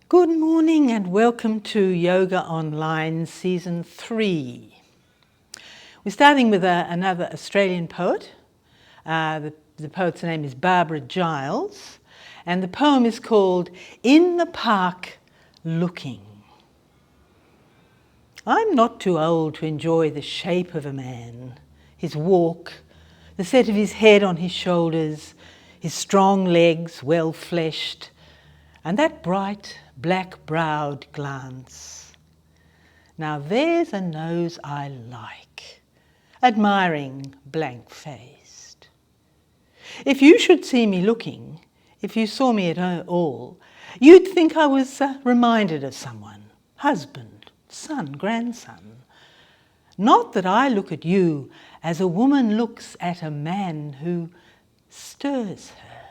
Good morning and welcome to Yoga Online Season 3. We're starting with another Australian poet. The poet's name is Barbara Giles, and the poem is called In the Park Looking. I'm not too old to enjoy the shape of a man, his walk, the set of his head on his shoulders, his strong legs well fleshed, and that bright black-browed glance. Now there's a nose I like, admiring blank-faced. If you should see me looking, if you saw me at all, you'd think I was reminded of someone, husband, son, grandson. Not that I look at you as a woman looks at a man who stirs her.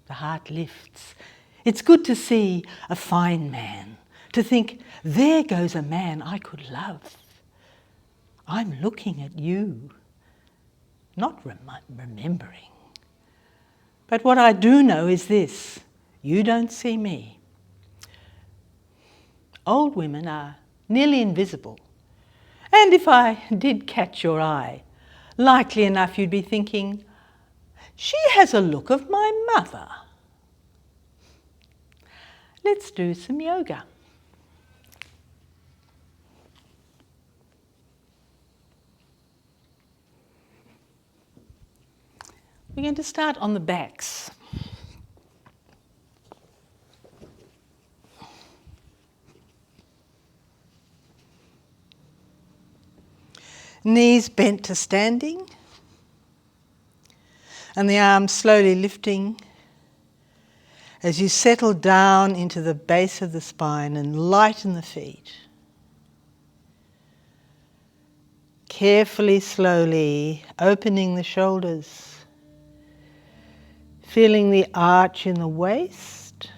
The heart lifts. It's good to see a fine man, to think, there goes a man I could love. I'm looking at you, not remembering. But what I do know is this, you don't see me. Old women are nearly invisible. And if I did catch your eye, likely enough you'd be thinking, she has a look of my mother. Let's do some yoga. We're going to start on the backs. Knees bent to standing, and the arms slowly lifting as you settle down into the base of the spine and lighten the feet. Carefully, slowly opening the shoulders, feeling the arch in the waist,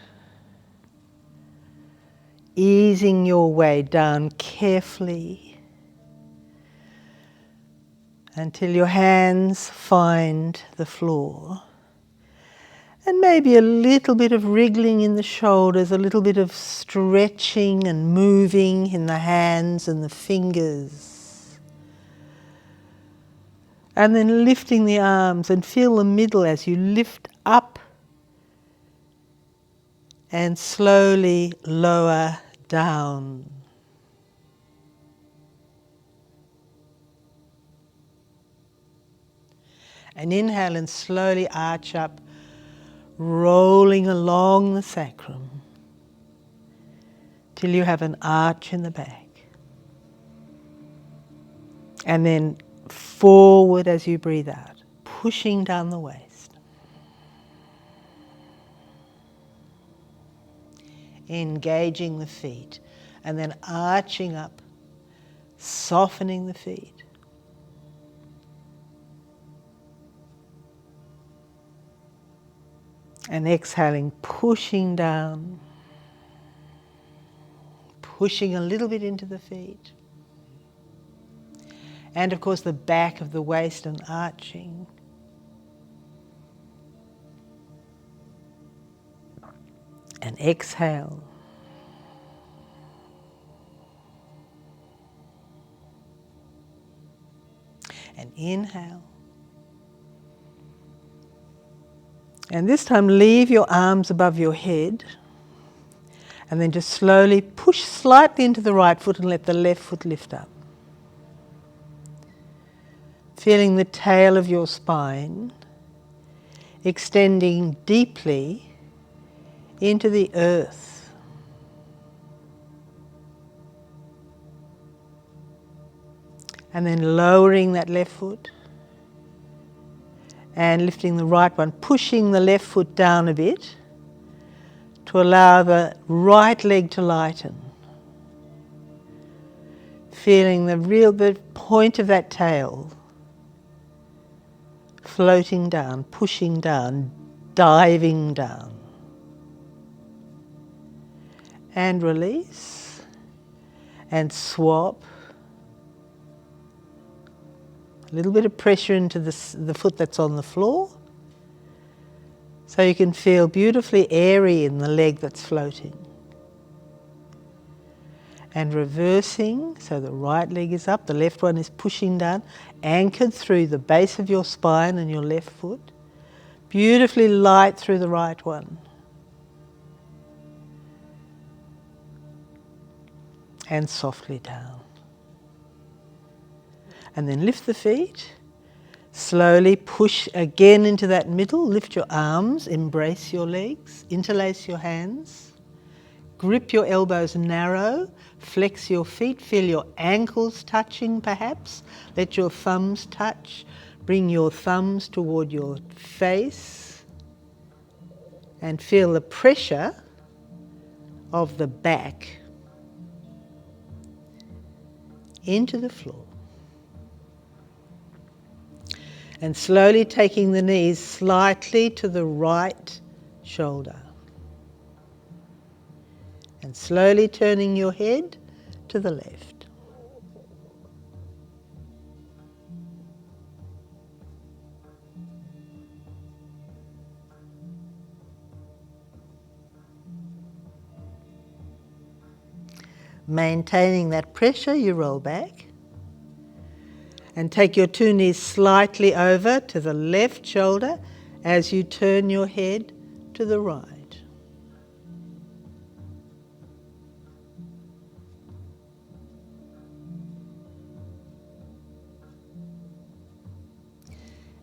easing your way down carefully until your hands find the floor. And maybe a little bit of wriggling in the shoulders, a little bit of stretching and moving in the hands and the fingers. And then lifting the arms and feel the middle as you lift up and slowly lower down. And inhale and slowly arch up, rolling along the sacrum till you have an arch in the back. And then forward as you breathe out, pushing down the waist. Engaging the feet and then arching up, softening the feet. And exhaling, pushing down, pushing a little bit into the feet. And of course the back of the waist and arching. And exhale. And inhale. And this time leave your arms above your head and then just slowly push slightly into the right foot and let the left foot lift up. Feeling the tail of your spine extending deeply into the earth. And then lowering that left foot. And lifting the right one, pushing the left foot down a bit to allow the right leg to lighten. Feeling the real point of that tail floating down, pushing down, diving down. And release and swap. A little bit of pressure into the foot that's on the floor. So you can feel beautifully airy in the leg that's floating. And reversing, so the right leg is up, the left one is pushing down, anchored through the base of your spine and your left foot. Beautifully light through the right one. And softly down. And then lift the feet. Slowly push again into that middle. Lift your arms, embrace your legs, interlace your hands. Grip your elbows narrow, flex your feet, feel your ankles touching perhaps. Let your thumbs touch. Bring your thumbs toward your face and feel the pressure of the back into the floor. And slowly taking the knees slightly to the right shoulder. And slowly turning your head to the left. Maintaining that pressure, you roll back. And take your two knees slightly over to the left shoulder as you turn your head to the right.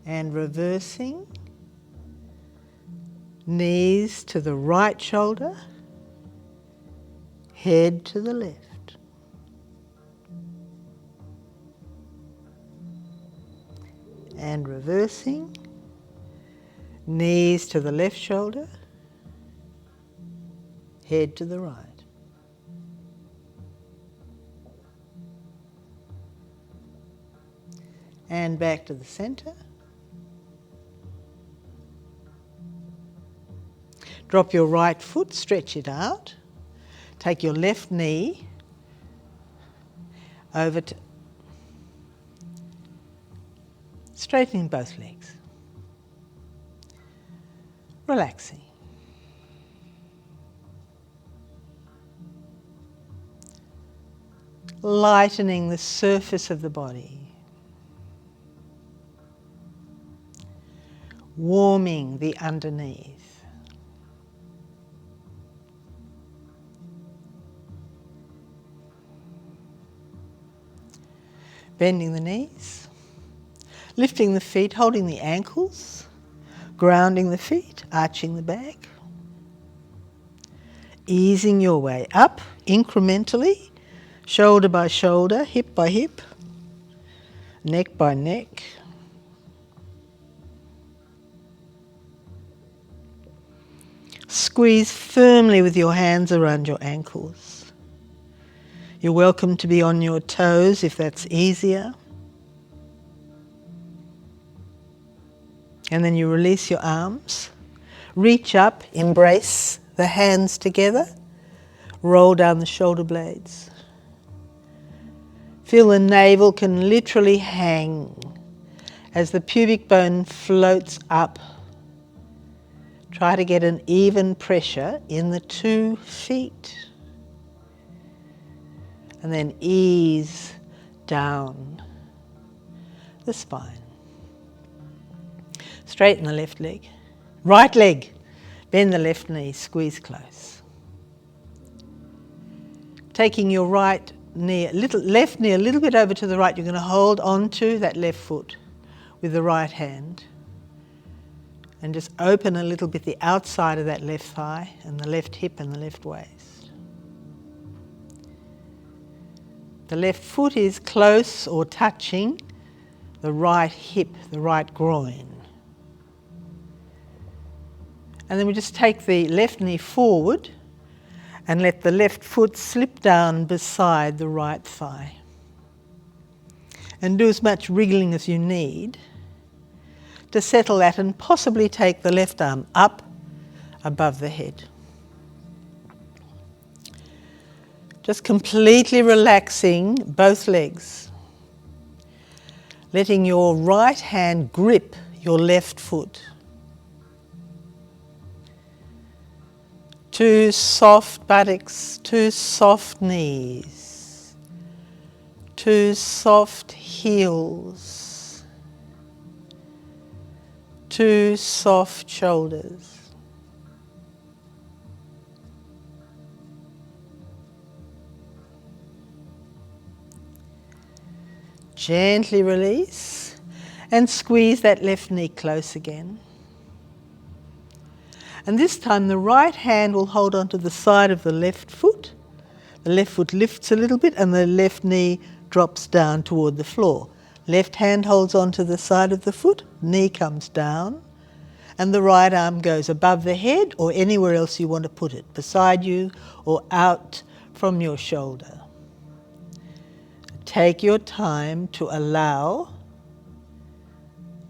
And reversing, knees to the right shoulder, head to the left. And reversing, knees to the left shoulder, head to the right. And back to the center. Drop your right foot, stretch it out. Take your left knee over to straightening both legs. Relaxing. Lightening the surface of the body. Warming the underneath. Bending the knees. Lifting the feet, holding the ankles. Grounding the feet, arching the back. Easing your way up incrementally, shoulder by shoulder, hip by hip, neck by neck. Squeeze firmly with your hands around your ankles. You're welcome to be on your toes if that's easier. And then you release your arms. Reach up, embrace the hands together. Roll down the shoulder blades. Feel the navel can literally hang as the pubic bone floats up. Try to get an even pressure in the 2 feet. And then ease down the spine. Straighten the left leg. Right leg. Bend the left knee. Squeeze close. Taking your right knee, left knee a little bit over to the right, you're going to hold on to that left foot with the right hand. And just open a little bit the outside of that left thigh and the left hip and the left waist. The left foot is close or touching the right hip, the right groin. And then we just take the left knee forward and let the left foot slip down beside the right thigh. And do as much wriggling as you need to settle that and possibly take the left arm up above the head. Just completely relaxing both legs. Letting your right hand grip your left foot. 2 soft buttocks, 2 soft knees, 2 soft heels, 2 soft shoulders. Gently release and squeeze that left knee close again. And this time the right hand will hold onto the side of the left foot. The left foot lifts a little bit and the left knee drops down toward the floor. Left hand holds onto the side of the foot, knee comes down, and the right arm goes above the head or anywhere else you want to put it, beside you or out from your shoulder. Take your time to allow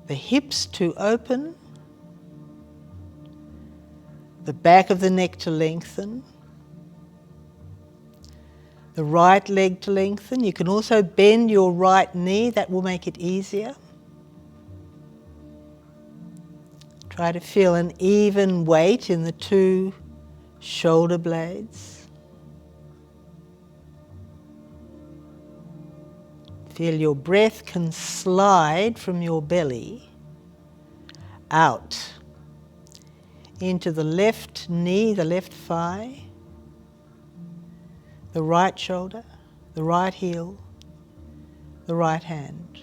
the hips to open, the back of the neck to lengthen, the right leg to lengthen. You can also bend your right knee, that will make it easier. Try to feel an even weight in the 2 shoulder blades. Feel your breath can slide from your belly out into the left knee, the left thigh, the right shoulder, the right heel, the right hand.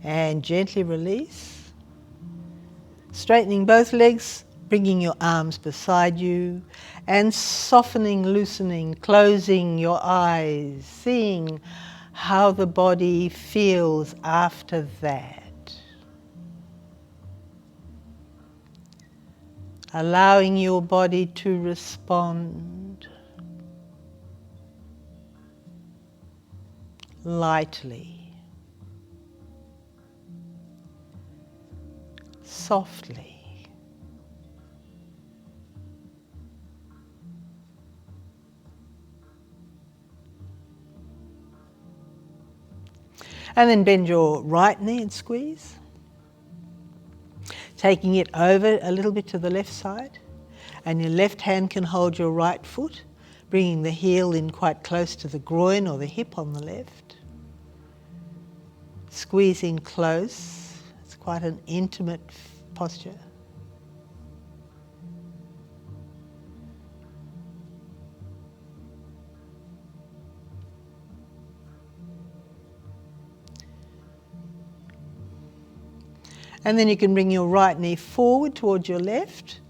And gently release, straightening both legs, bringing your arms beside you and softening, loosening, closing your eyes, seeing how the body feels after that. Allowing your body to respond lightly, softly. And then bend your right knee and squeeze, taking it over a little bit to the left side, and your left hand can hold your right foot, bringing the heel in quite close to the groin or the hip on the left. Squeezing close, it's quite an intimate posture. And then you can bring your right knee forward towards your left,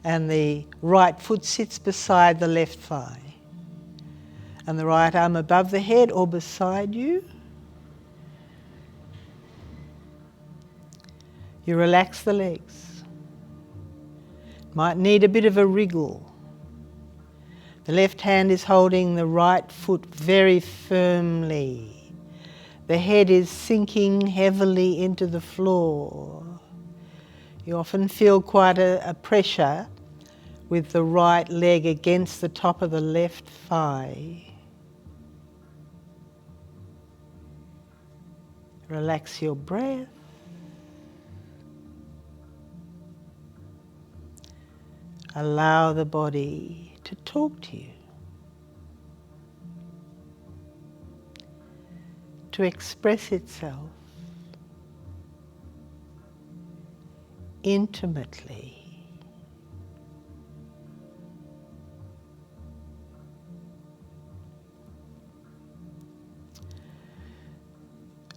and the right foot sits beside the left thigh. And the right arm above the head or beside you. You relax the legs. Might need a bit of a wriggle. The left hand is holding the right foot very firmly. The head is sinking heavily into the floor. You often feel quite a pressure with the right leg against the top of the left thigh. Relax your breath. Allow the body to talk to you, to express itself intimately.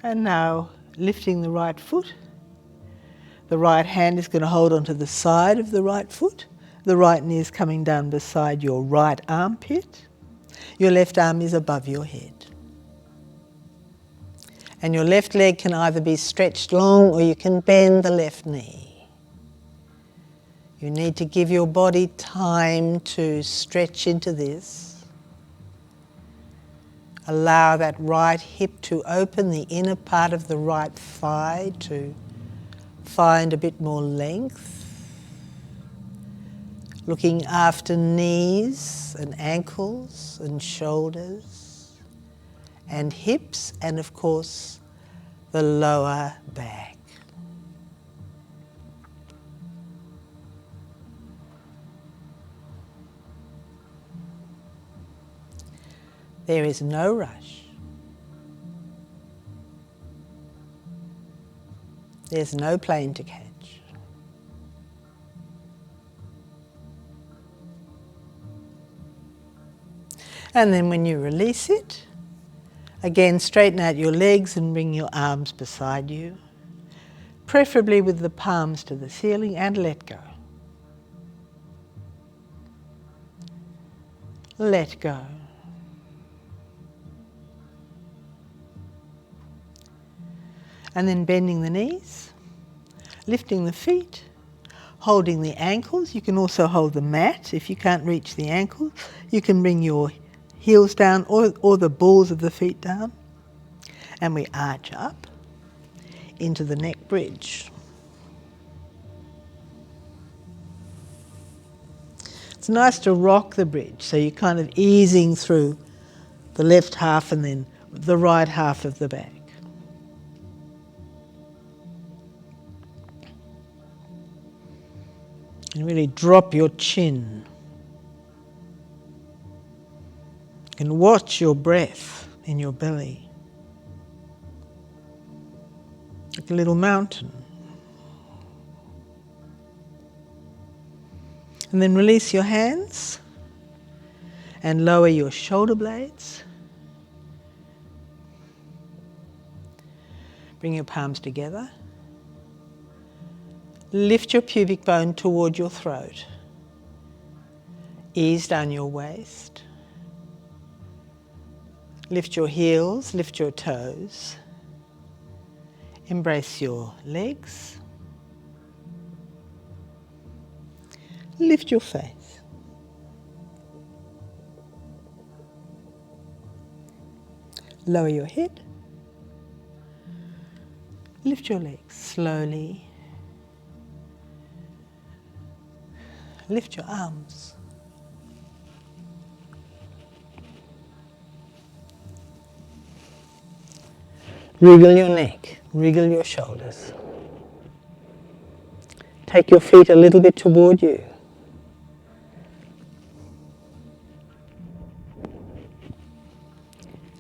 And now, lifting the right foot, the right hand is going to hold onto the side of the right foot. The right knee is coming down beside your right armpit. Your left arm is above your head. And your left leg can either be stretched long or you can bend the left knee. You need to give your body time to stretch into this. Allow that right hip to open, the inner part of the right thigh to find a bit more length. Looking after knees and ankles and shoulders and hips and of course the lower back. There is no rush. There's no plane to catch. And then when you release it, again straighten out your legs and bring your arms beside you, preferably with the palms to the ceiling, and let go. Let go. And then bending the knees, lifting the feet, holding the ankles. You can also hold the mat. If you can't reach the ankles, you can bring your heels down or the balls of the feet down. And we arch up into the neck bridge. It's nice to rock the bridge, so you're kind of easing through the left half and then the right half of the back. And really drop your chin. And watch your breath in your belly. Like a little mountain. And then release your hands and lower your shoulder blades. Bring your palms together. Lift your pubic bone toward your throat. Ease down your waist. Lift your heels, lift your toes. Embrace your legs. Lift your face. Lower your head. Lift your legs slowly. Lift your arms. Wriggle your neck, wriggle your shoulders. Take your feet a little bit toward you.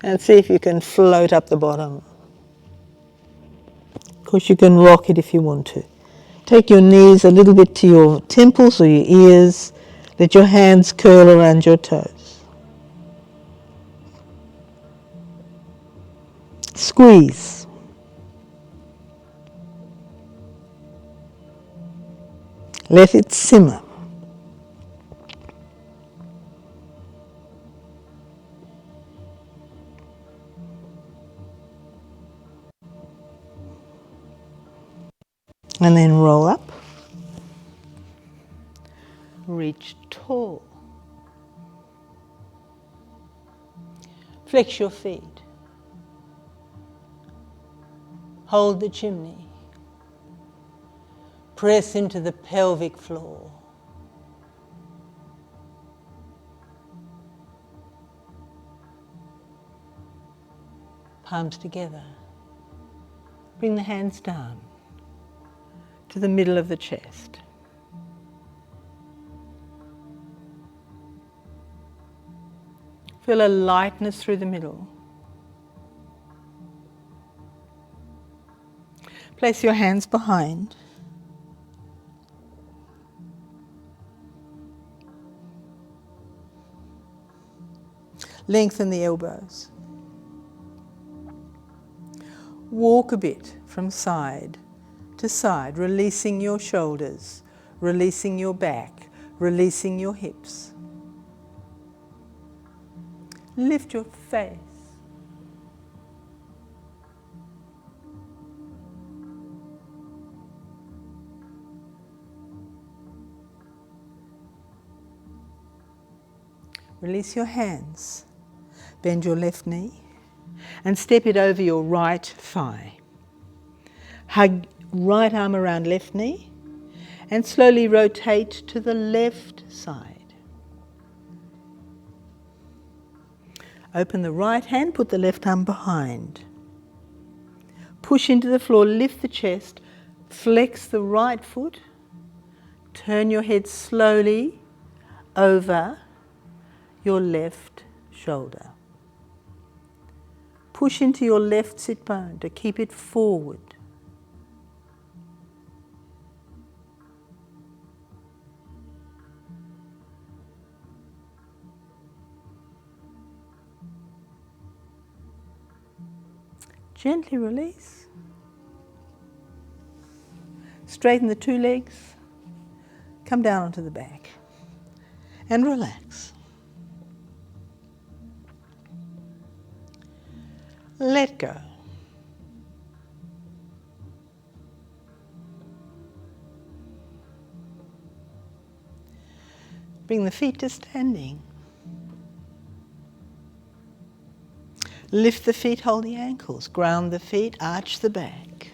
And see if you can float up the bottom. Of course, you can rock it if you want to. Take your knees a little bit to your temples or your ears. Let your hands curl around your toes. Squeeze. Let it simmer. And then roll up. Reach tall. Flex your feet. Hold the chimney. Press into the pelvic floor. Palms together. Bring the hands down to the middle of the chest. Feel a lightness through the middle. Place your hands behind. Lengthen the elbows. Walk a bit from side to side, releasing your shoulders, releasing your back, releasing your hips. Lift your face. Release your hands. Bend your left knee and step it over your right thigh. Hug right arm around left knee and slowly rotate to the left side. Open the right hand, put the left arm behind. Push into the floor, lift the chest, flex the right foot, turn your head slowly over your left shoulder. push into your left sit bone to keep it forward. Gently release. Straighten the two legs. Come down onto the back. And relax. Let go. Bring the feet to standing. Lift the feet, hold the ankles. Ground the feet, arch the back.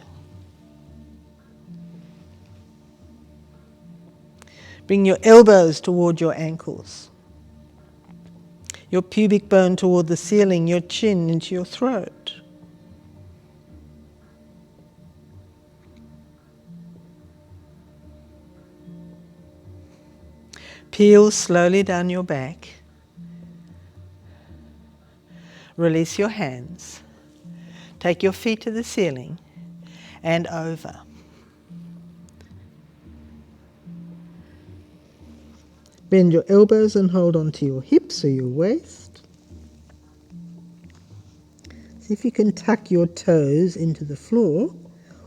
Bring your elbows toward your ankles. Your pubic bone toward the ceiling, your chin into your throat. Peel slowly down your back. Release your hands. Take your feet to the ceiling and over. Bend your elbows and hold onto your hips or your waist. See if you can tuck your toes into the floor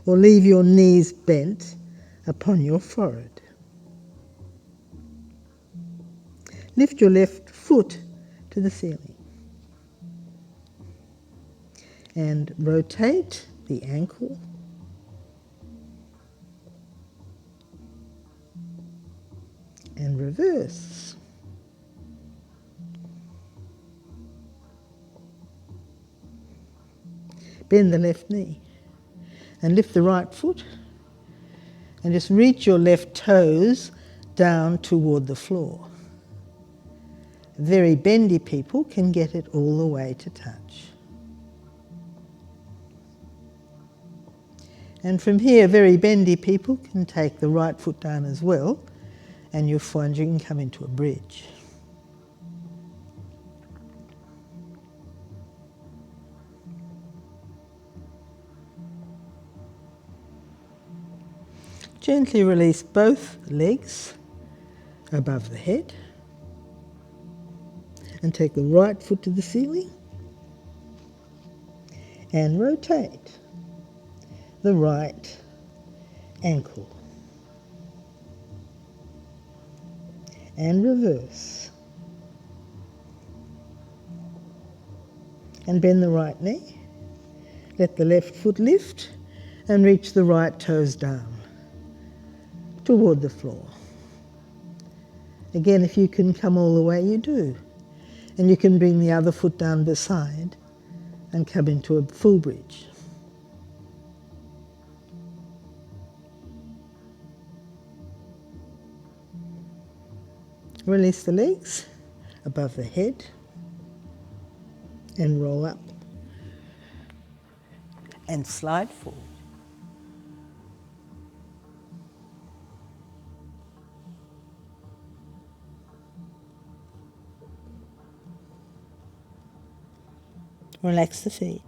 or leave your knees bent upon your forehead. Lift your left foot to the ceiling and rotate the ankle. And reverse. Bend the left knee and lift the right foot and just reach your left toes down toward the floor. Very bendy people can get it all the way to touch. And from here, very bendy people can take the right foot down as well, and you'll find you can come into a bridge. Gently release both legs above the head and take the right foot to the ceiling and rotate the right ankle and reverse and bend the right knee. Let the left foot lift and reach the right toes down toward the floor. Again, if you can come all the way, you do. And you can bring the other foot down beside and come into a full bridge. Release the legs above the head and roll up and slide forward. Relax the feet.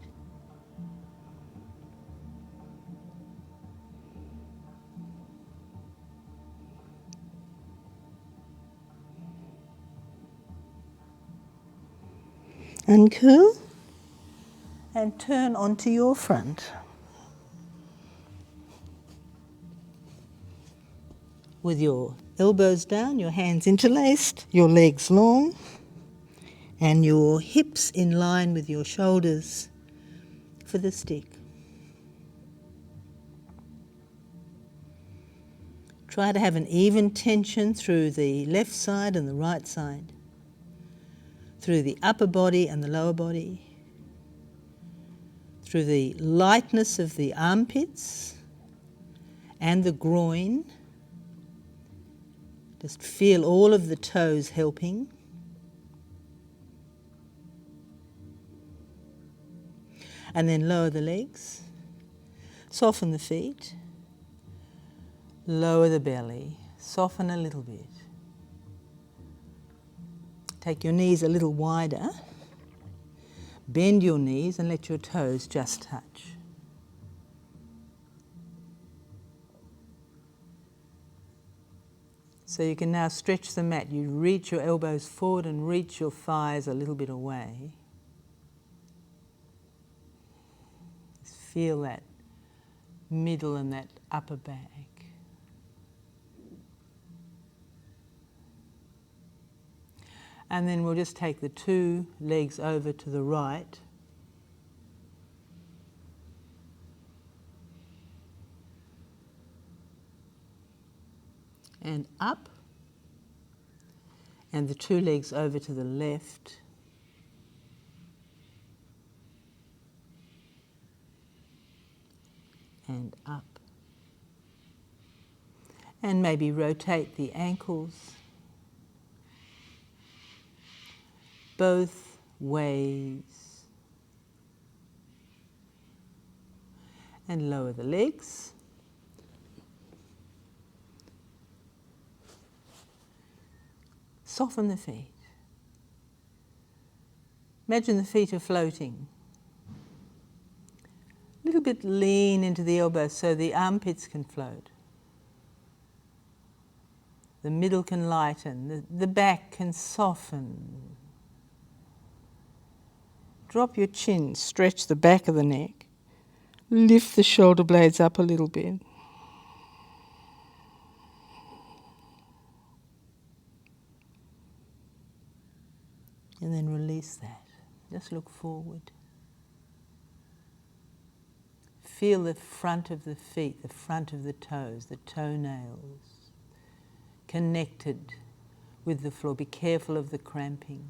Uncurl and turn onto your front. With your elbows down, your hands interlaced, your legs long, and your hips in line with your shoulders for the stick. Try to have an even tension through the left side and the right side, through the upper body and the lower body, through the lightness of the armpits and the groin. Just feel all of the toes helping. And then lower the legs, soften the feet, lower the belly, soften a little bit. Take your knees a little wider, Bend your knees and let your toes just touch. So you can now stretch the mat. You reach your elbows forward and reach your thighs a little bit away. Just feel that middle and that upper back. And then we'll just take the two legs over to the right. And up. And the two legs over to the left. And up. And maybe rotate the ankles both ways. And lower the legs. Soften the feet. Imagine the feet are floating. A little bit lean into the elbows so the armpits can float. The middle can lighten, the back can soften. Drop your chin, stretch the back of the neck. Lift the shoulder blades up a little bit. And then release that. Just look forward. Feel the front of the feet, the front of the toes, the toenails, connected with the floor. Be careful of the cramping.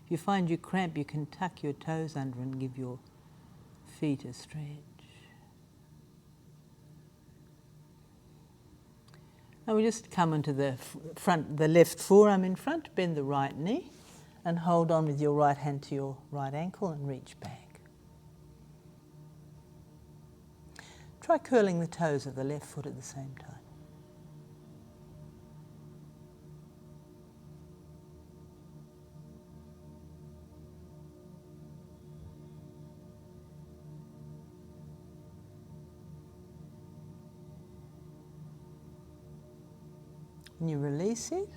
If you find you cramp, you can tuck your toes under and give your feet a stretch. And we just come into the front, the left forearm in front, bend the right knee, and hold on with your right hand to your right ankle and reach back. Try curling the toes of the left foot at the same time. When you release it,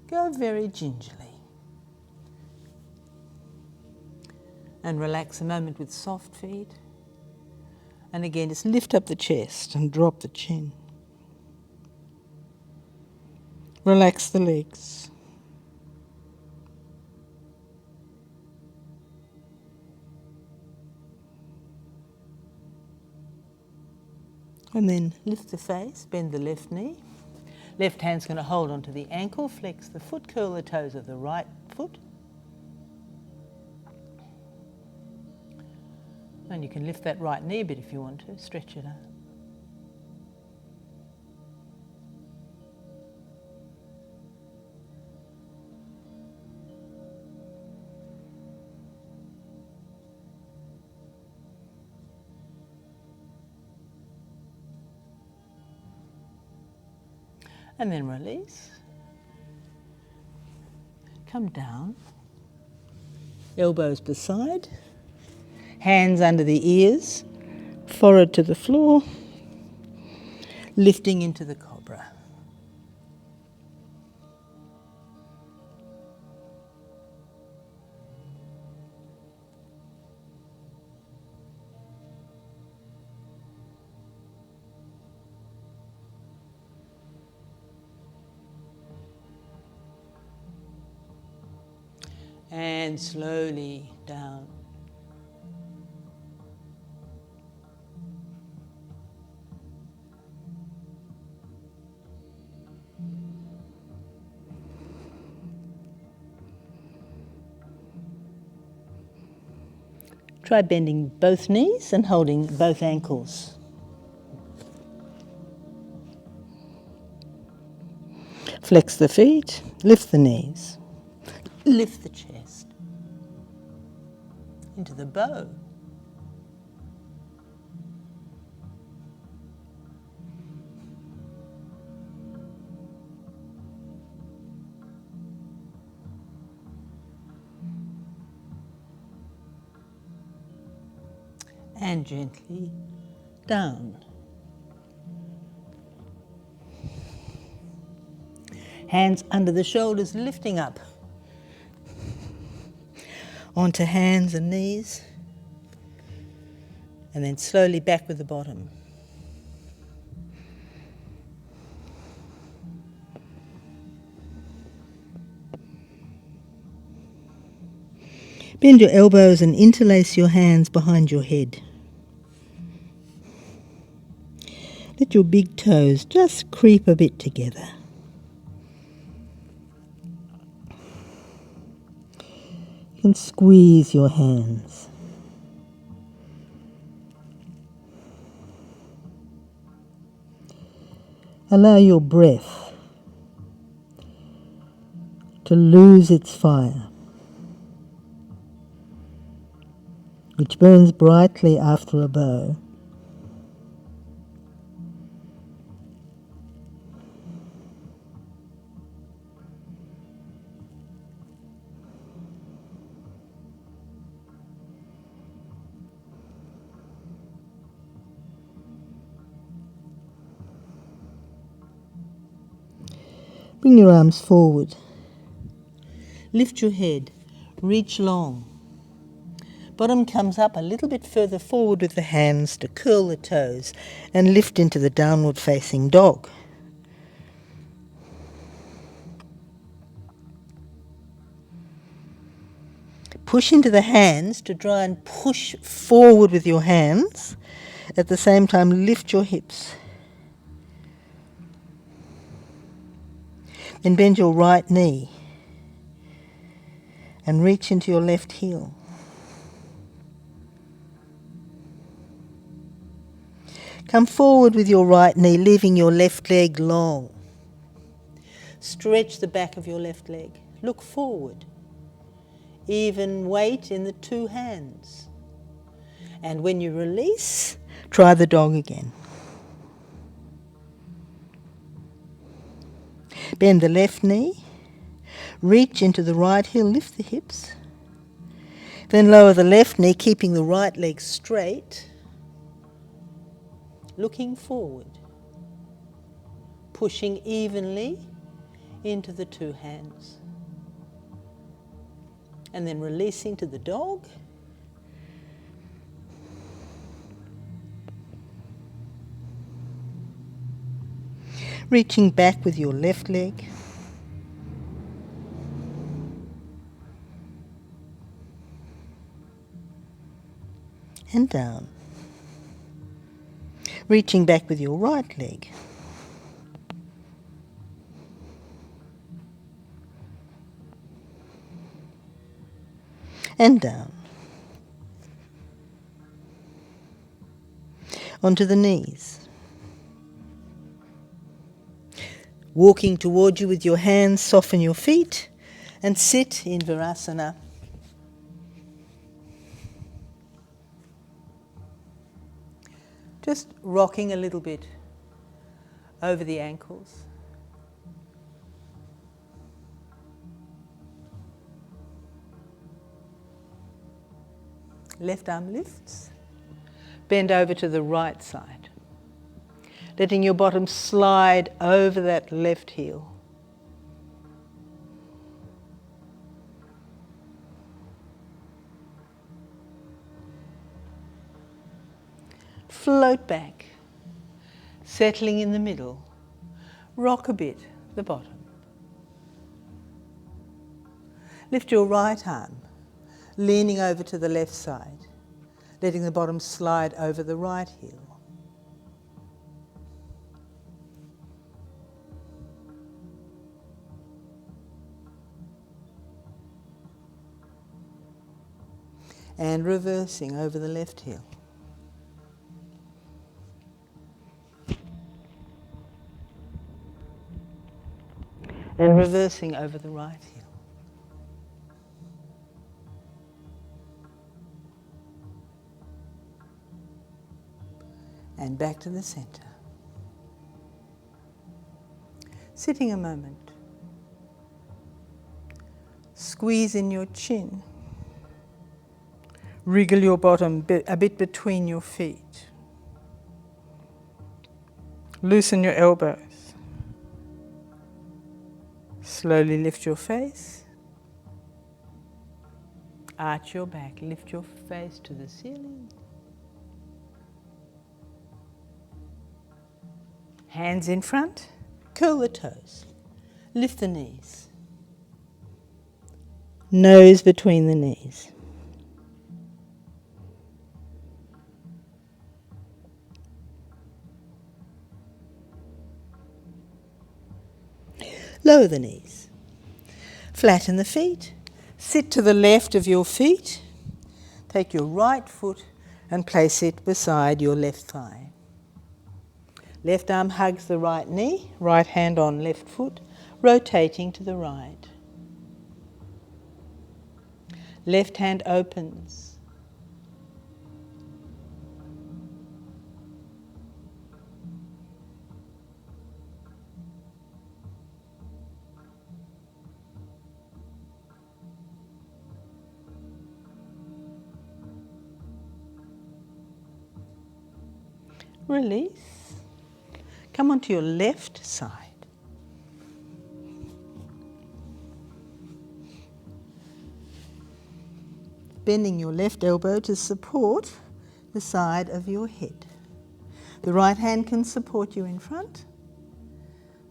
go very gingerly. And relax a moment with soft feet. And again, just lift up the chest and drop the chin. Relax the legs. And then lift the face, bend the left knee. Left hand's going to hold onto the ankle, flex the foot, curl the toes of the right foot. And you can lift that right knee a bit if you want to, stretch it out. And then release. Come down. Elbows beside. Hands under the ears. Forehead to the floor. Lifting into the cobra. And slowly down. Try bending both knees and holding both ankles. Flex the feet, lift the knees, lift the chest into the bow. and gently down. Hands under the shoulders, lifting up onto hands and knees, and then slowly back with the bottom. Bend your elbows and interlace your hands behind your head. Let your big toes just creep a bit together. You can squeeze your hands. Allow your breath to lose its fire, which burns brightly after a bow. Bring your arms forward. Lift your head, reach long. Bottom comes up a little bit further forward with the hands to curl the toes and lift into the downward facing dog. Push into the hands to try and push forward with your hands. At the same time, lift your hips. Then bend your right knee and reach into your left heel. Come forward with your right knee, leaving your left leg long. Stretch the back of your left leg. Look forward. Even weight in the two hands. And when you release, try the dog again. Bend the left knee. Reach into the right heel, lift the hips. Then lower the left knee, keeping the right leg straight. Looking forward. Pushing evenly into the two hands. And then releasing to the dog. Reaching back with your left leg. And down. Reaching back with your right leg. And down. Onto the knees. Walking toward you with your hands, soften your feet and sit in Virasana. Just rocking a little bit over the ankles. Left arm lifts. Bend over to the right side. Letting your bottom slide over that left heel. Float back, settling in the middle. Rock a bit, the bottom. Lift your right arm, leaning over to the left side, letting the bottom slide over the right heel. And reversing over the left heel. And reversing over the right heel. And back to the center. Sitting a moment. Squeeze in your chin. Wriggle your bottom a bit between your feet. Loosen your elbows. Slowly lift your face. Arch your back. Lift your face to the ceiling. Hands in front. Curl the toes. Lift the knees. Nose between the knees. Lower the knees. Flatten the feet. Sit to the left of your feet. Take your right foot and place it beside your left thigh. Left arm hugs the right knee, right hand on left foot, rotating to the right. Left hand opens. Release. Come onto your left side. Bending your left elbow to support the side of your head. The right hand can support you in front.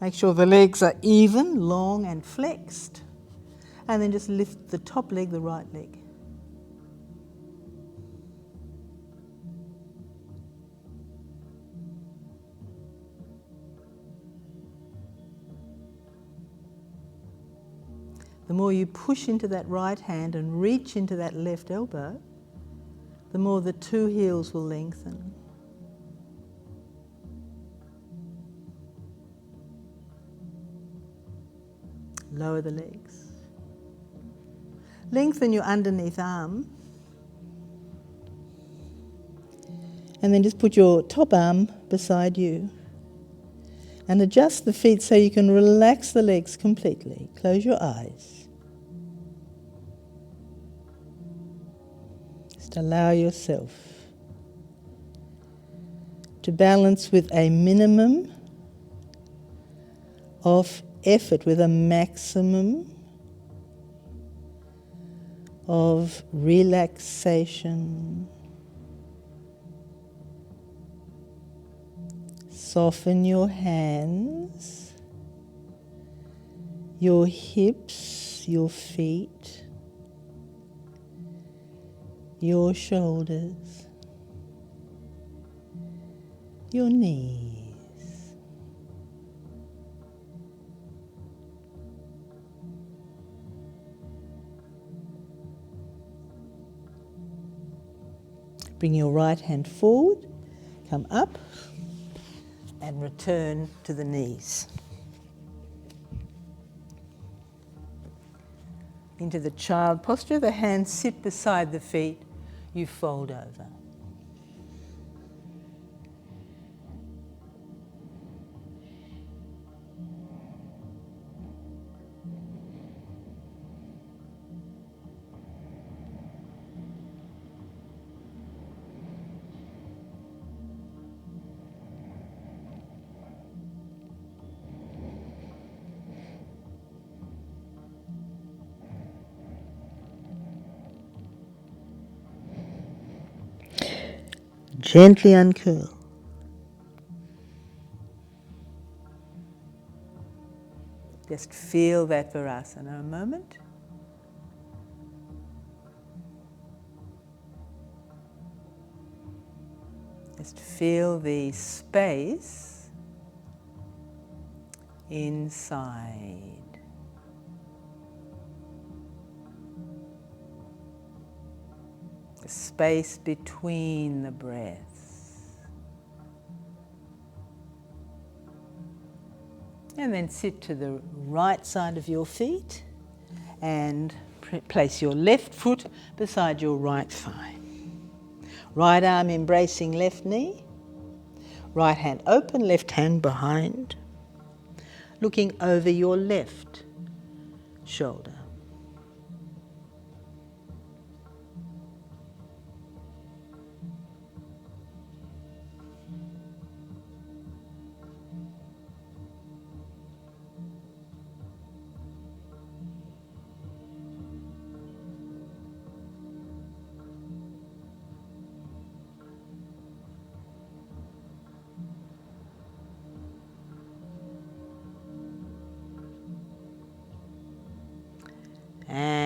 Make sure the legs are even, long and flexed. And then just lift the top leg, the right leg. The more you push into that right hand and reach into that left elbow, the more the two heels will lengthen. Lower the legs. Lengthen your underneath arm. And then just put your top arm beside you. And adjust the feet so you can relax the legs completely. Close your eyes. Just allow yourself to balance with a minimum of effort, with a maximum of relaxation. Soften your hands, your hips, your feet, your shoulders, your knees. Bring your right hand forward, come up, and return to the knees. Into the child posture, the hands sit beside the feet, you fold over. Gently uncurl. Just feel that Virasana a moment. Just feel the space inside. The space between the breaths. And then sit to the right side of your feet and place your left foot beside your right thigh. Right arm embracing left knee. Right hand open, left hand behind. Looking over your left shoulder.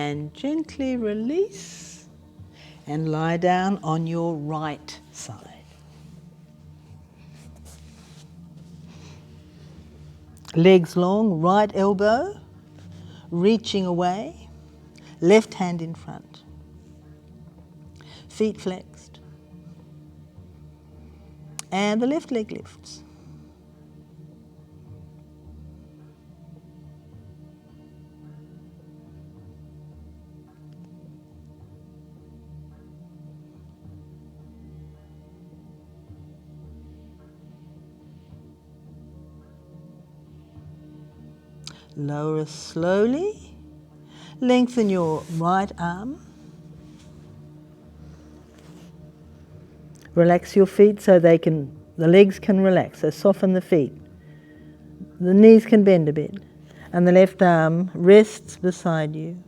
and gently release and lie down on your right side. Legs long, right elbow reaching away, left hand in front. Feet flexed. And the left leg lifts. Lower slowly. Lengthen your right arm. Relax your feet so the legs can relax. So soften the feet. The knees can bend a bit. And the left arm rests beside you.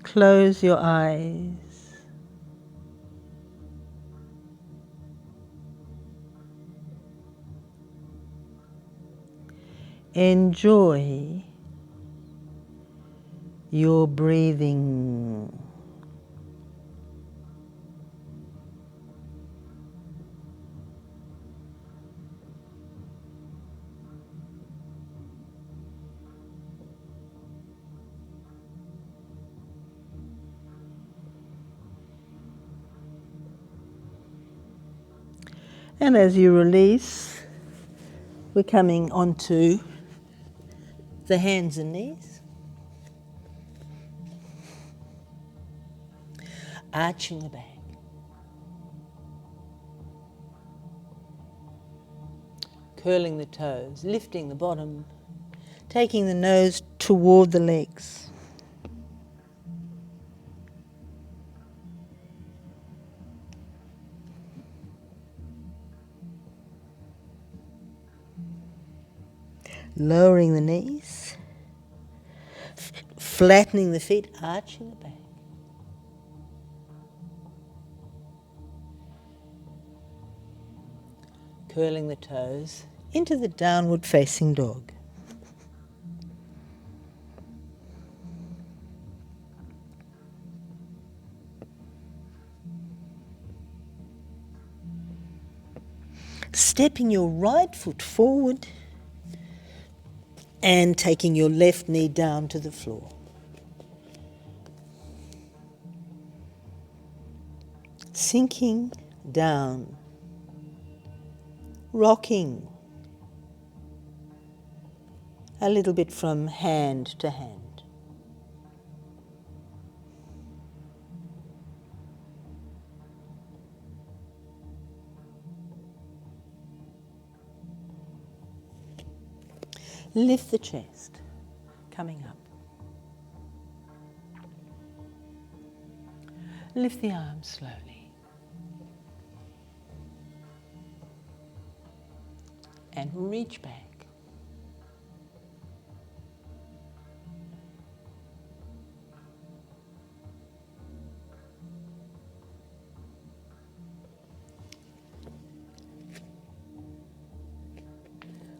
Close your eyes. Enjoy your breathing. And as you release, we're coming onto the hands and knees. Arching the back. Curling the toes, lifting the bottom, taking the nose toward the legs. Lowering the knees, flattening the feet, arching the back. Curling the toes into the downward facing dog. Stepping your right foot forward and taking your left knee down to the floor. Sinking down, rocking a little bit from hand to hand. Lift the chest, coming up. Lift the arms slowly. And reach back.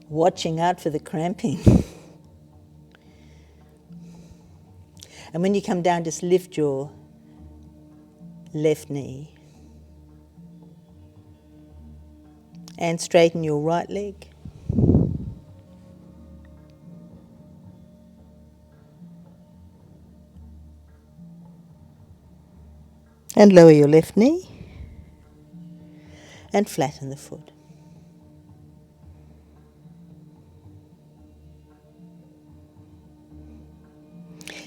Watching out for the cramping. And when you come down, just lift your left knee and straighten your right leg. And lower your left knee and flatten the foot.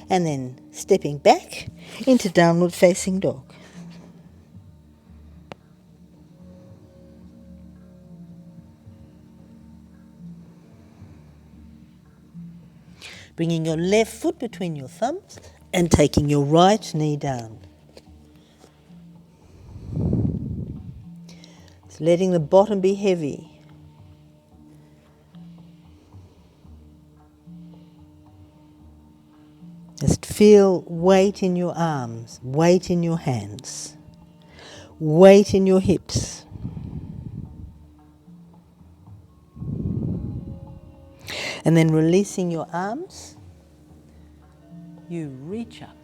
And then stepping back into downward facing dog. Bringing your left foot between your thumbs and taking your right knee down. So letting the bottom be heavy. Just feel weight in your arms, weight in your hands, weight in your hips. And then releasing your arms, you reach up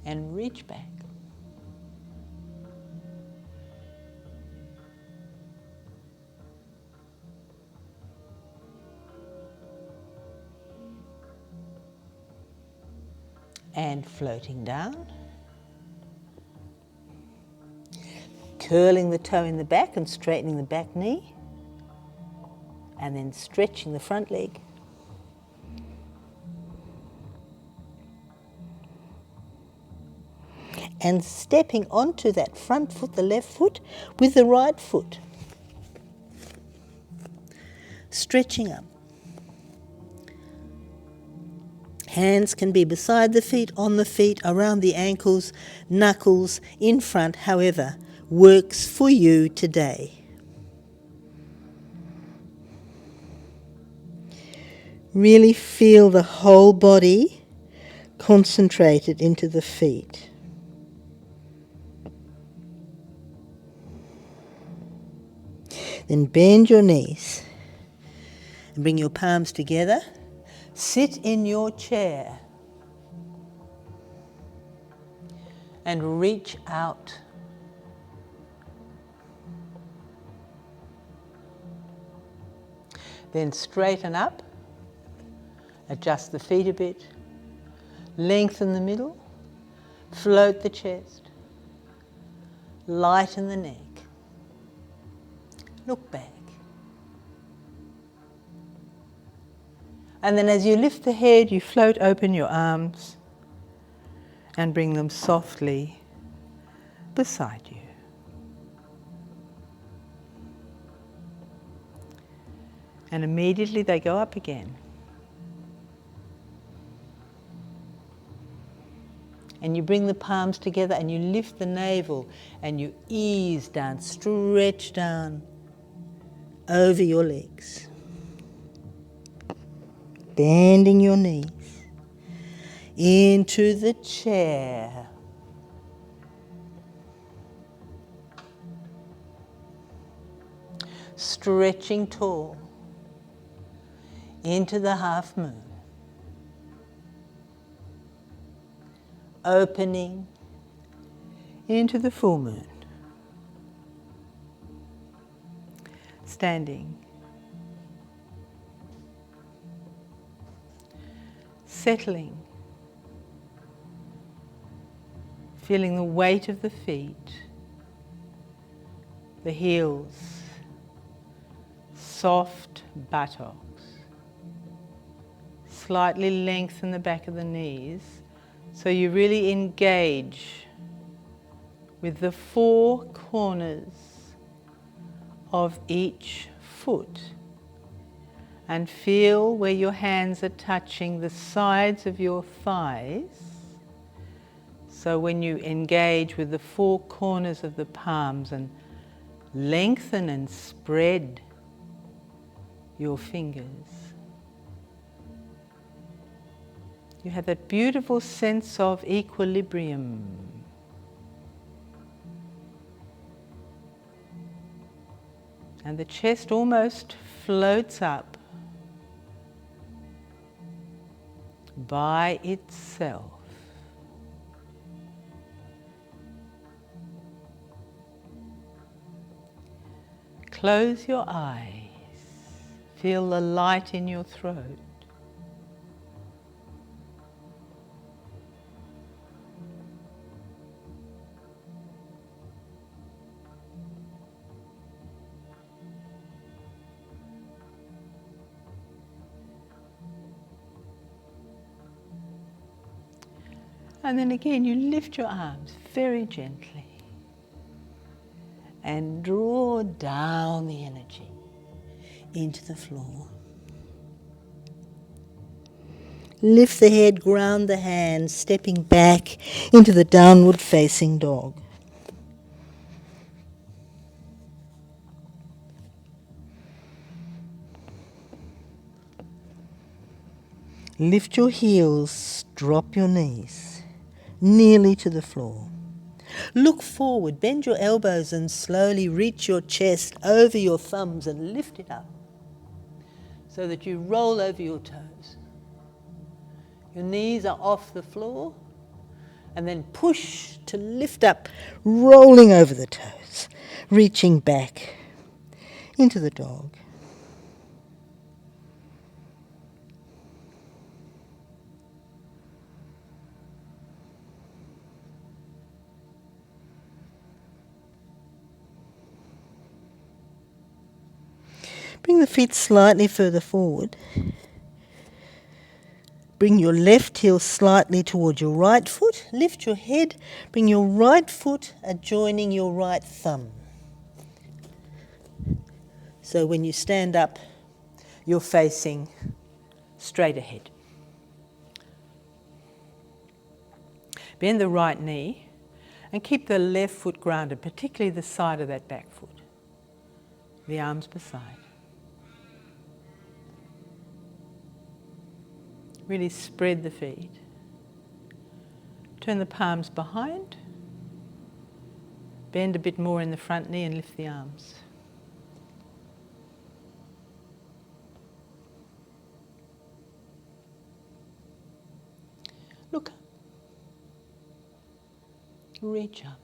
and reach back. And floating down. Curling the toe in the back and straightening the back knee. And then stretching the front leg. And stepping onto that front foot, the left foot, with the right foot. Stretching up. Hands can be beside the feet, on the feet, around the ankles, knuckles, in front, however works for you today. Really feel the whole body concentrated into the feet. Then bend your knees and bring your palms together. Sit in your chair and reach out. Then straighten up, adjust the feet a bit, lengthen the middle, float the chest, lighten the neck, look back. And then as you lift the head, you float open your arms and bring them softly beside you. And immediately they go up again. And you bring the palms together and you lift the navel and you ease down, stretch down over your legs. Bending your knees into the chair. Stretching tall into the half moon. Opening into the full moon. Standing. Settling, feeling the weight of the feet, the heels, soft buttocks. Slightly lengthen the back of the knees so you really engage with the four corners of each foot. And feel where your hands are touching the sides of your thighs. So when you engage with the four corners of the palms and lengthen and spread your fingers, you have that beautiful sense of equilibrium. And the chest almost floats up by itself. Close your eyes. Feel the light in your throat. And then again, you lift your arms very gently and draw down the energy into the floor. Lift the head, ground the hands, stepping back into the downward facing dog. Lift your heels, drop your knees nearly to the floor. Look forward, bend your elbows and slowly reach your chest over your thumbs and lift it up. so that you roll over your toes. Your knees are off the floor, and then push to lift up, rolling over the toes, reaching back into the dog. Bring the feet slightly further forward. Bring your left heel slightly towards your right foot. Lift your head. Bring your right foot adjoining your right thumb. So when you stand up, you're facing straight ahead. Bend the right knee and keep the left foot grounded, particularly the side of that back foot. The arms beside. Really spread the feet. Turn the palms behind. Bend a bit more in the front knee and lift the arms. Look up. Reach up.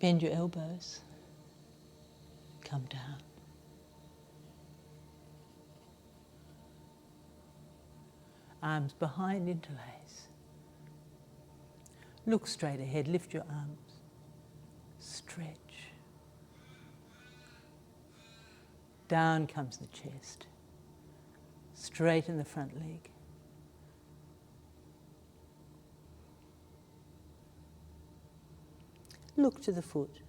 Bend your elbows. Come down. Arms behind, interlace. Look straight ahead, lift your arms. Stretch. Down comes the chest. Straighten the front leg. Look to the foot.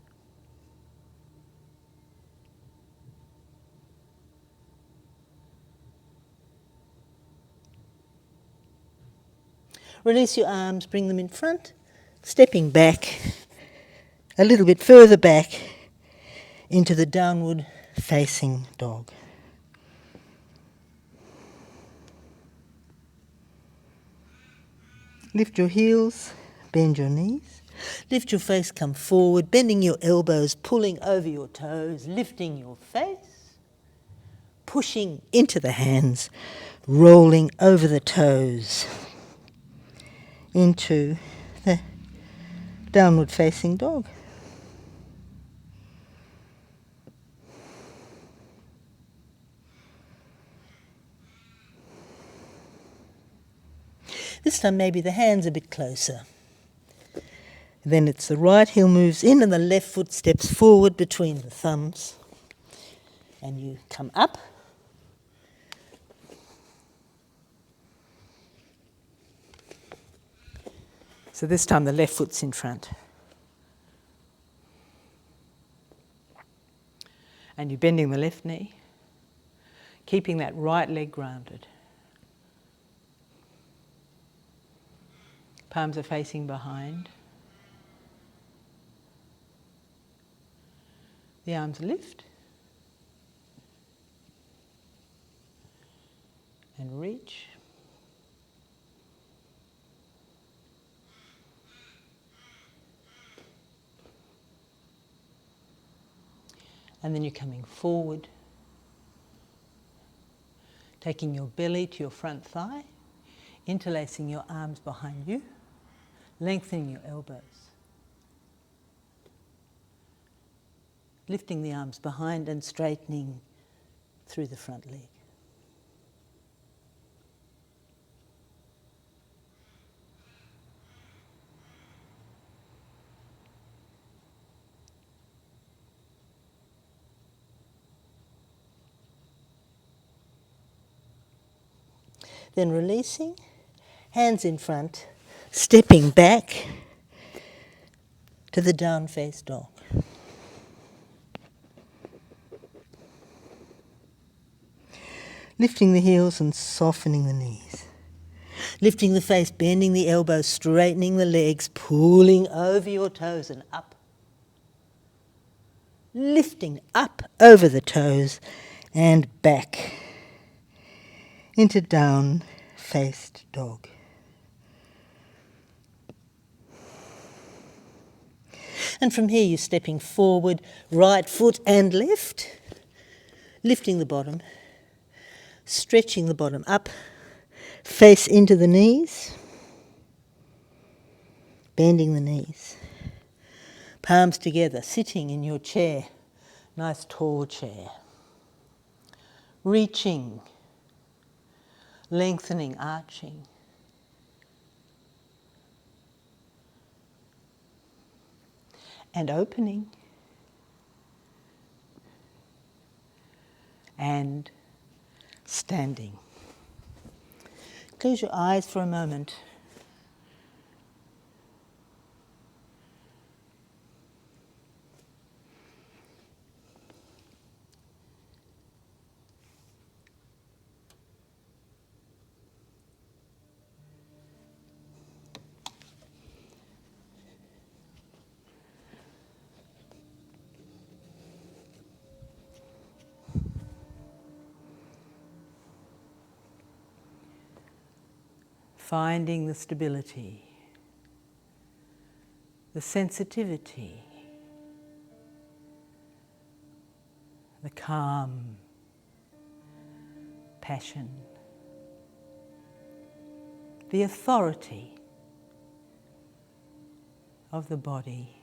Release your arms, bring them in front, stepping back, a little bit further back into the downward facing dog. Lift your heels, bend your knees. Lift your face, come forward, bending your elbows, pulling over your toes, lifting your face, pushing into the hands, rolling over the toes into the downward facing dog. This time maybe the hands a bit closer. Then it's the right heel moves in and the left foot steps forward between the thumbs. And you come up. So this time the left foot's in front. And you're bending the left knee, keeping that right leg grounded. Palms are facing behind. The arms lift and reach. And then you're coming forward, taking your belly to your front thigh, interlacing your arms behind you, lengthening your elbows. Lifting the arms behind and straightening through the front leg. Then releasing, hands in front, stepping back to the down face dog. Lifting the heels and softening the knees. Lifting the face, bending the elbows, straightening the legs, pulling over your toes and up. Lifting up over the toes and back into down-faced dog. And from here you're stepping forward, right foot and left, lifting the bottom, stretching the bottom up, face into the knees, bending the knees, palms together, sitting in your chair, nice tall chair, reaching, lengthening, arching. And opening. And standing. Close your eyes for a moment. Finding the stability, the sensitivity, the calm, passion, the authority of the body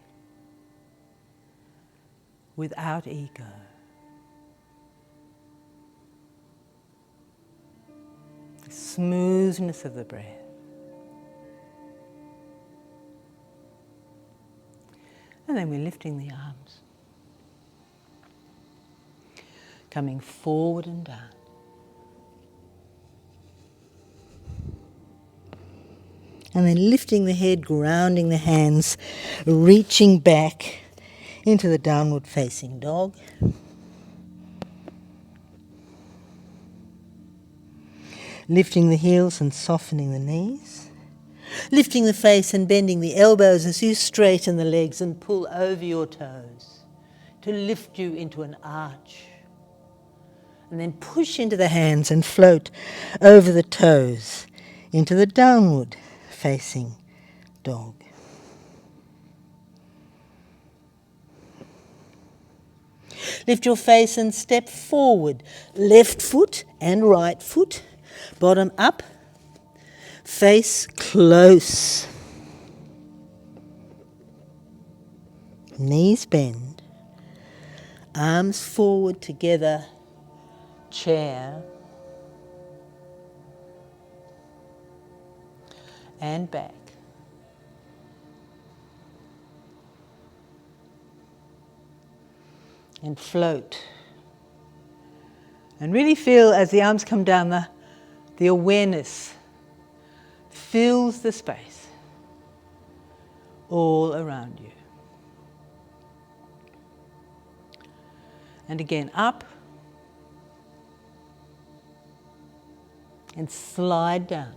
without ego. The smoothness of the breath. And then we're lifting the arms, coming forward and down. And then lifting the head, grounding the hands, reaching back into the downward facing dog. Lifting the heels and softening the knees. Lifting the face and bending the elbows as you straighten the legs and pull over your toes to lift you into an arch. And then push into the hands and float over the toes into the downward facing dog. Lift your face and step forward, left foot and right foot, bottom up, face close, knees bend, arms forward together, chair, and back. And float. And really feel as the arms come down, the awareness fills the space all around you. And again, up. And slide down.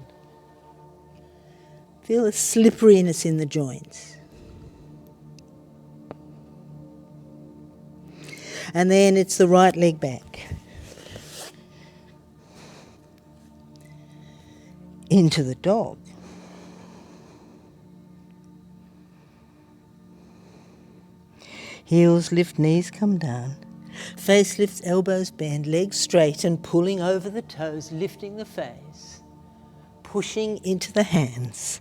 Feel a slipperiness in the joints. And then it's the right leg back. Into the dog. Heels lift, knees come down. Face lifts, elbows bend, legs straight and pulling over the toes, lifting the face. Pushing into the hands.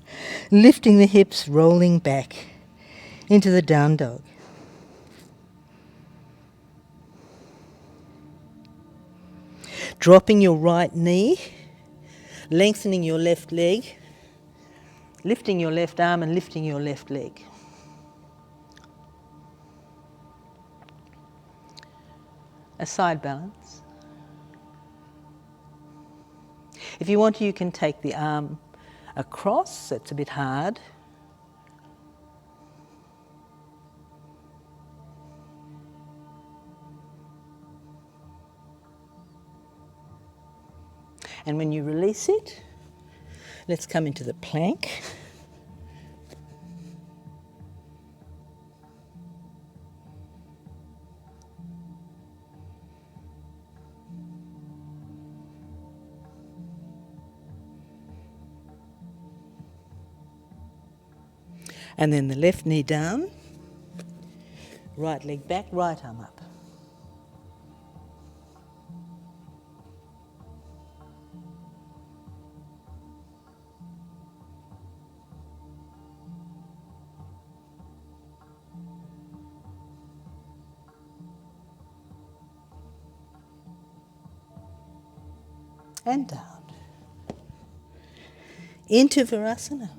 Lifting the hips, rolling back into the down dog. Dropping your right knee, lengthening your left leg, lifting your left arm and lifting your left leg. A side balance. If you want to, you can take the arm across, that's a bit hard. And when you release it, let's come into the plank. And then the left knee down, Right leg back, right arm up. And down. Into Virasana.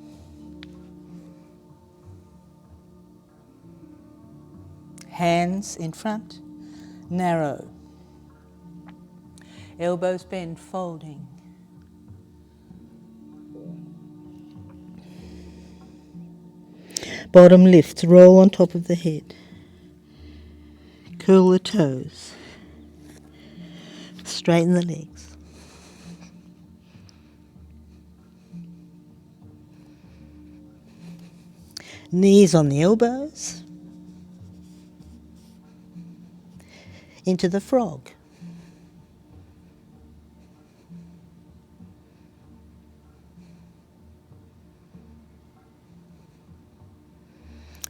Hands in front, narrow. Elbows bend, folding. Bottom lifts, roll on top of the head. Curl the toes. Straighten the legs. Knees on the elbows. Into the frog.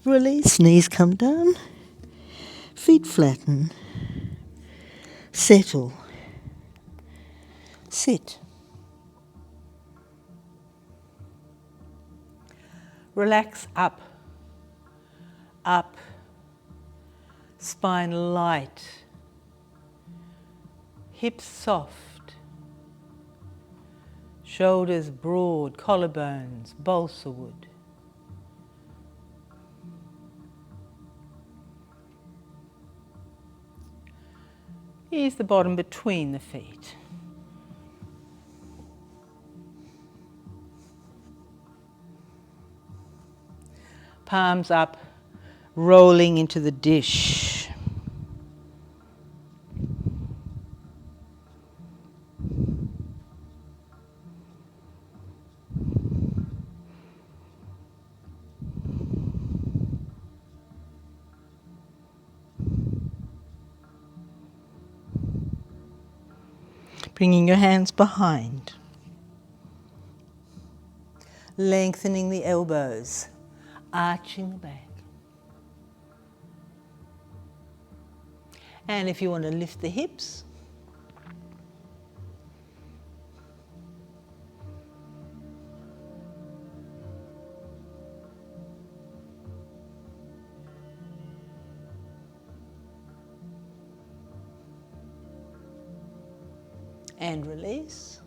Release, knees come down. Feet flatten. Settle. Sit. Relax up. Up. Spine light. Hips soft. Shoulders broad, collarbones, balsa wood. Ease the bottom between the feet. Palms up, rolling into the dish. Bringing your hands behind. Lengthening the elbows, arching the back. And if you want to lift the hips, and release.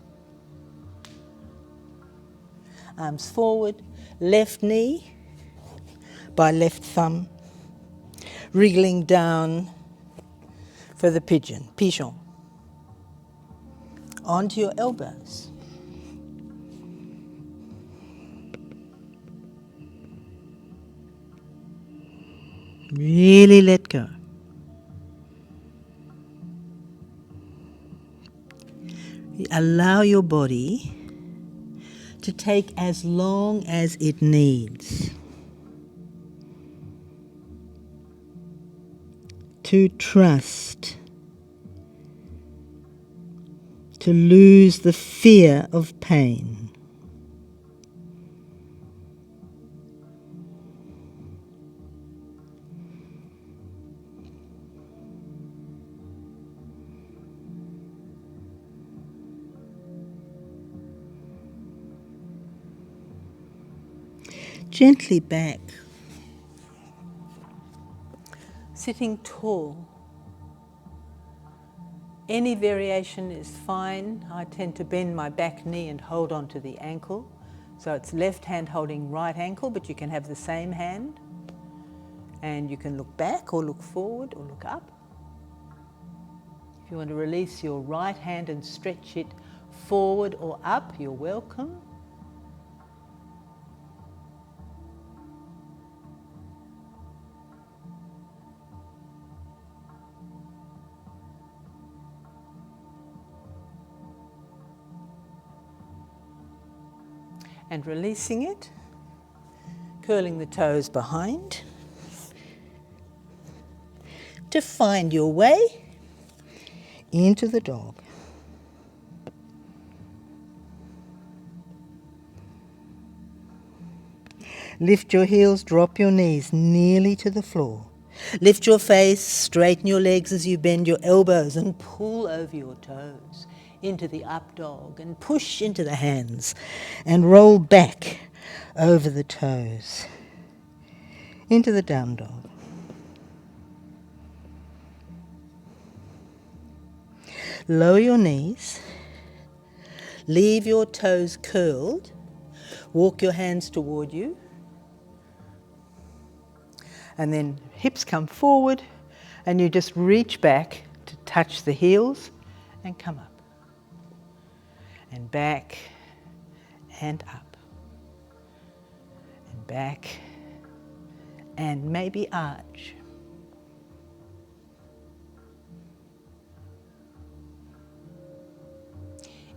Arms forward, left knee by left thumb, wriggling down for the pigeon. Onto your elbows. Really let go. Allow your body to take as long as it needs to trust, to lose the fear of pain. Gently back, sitting tall. Any variation is fine. I tend to bend my back knee and hold on to the ankle. So it's left hand holding right ankle, but you can have the same hand. And you can look back or look forward or look up. If you want to release your right hand and stretch it forward or up, you're welcome. And releasing it, curling the toes behind to find your way into the dog. Lift your heels, drop your knees nearly to the floor. Lift your face, straighten your legs as you bend your elbows and pull over your toes into the up dog and push into the hands and roll back over the toes into the down dog. Lower your knees, leave your toes curled, walk your hands toward you, and then hips come forward and you just reach back to touch the heels and come up and back and up and back and maybe arch.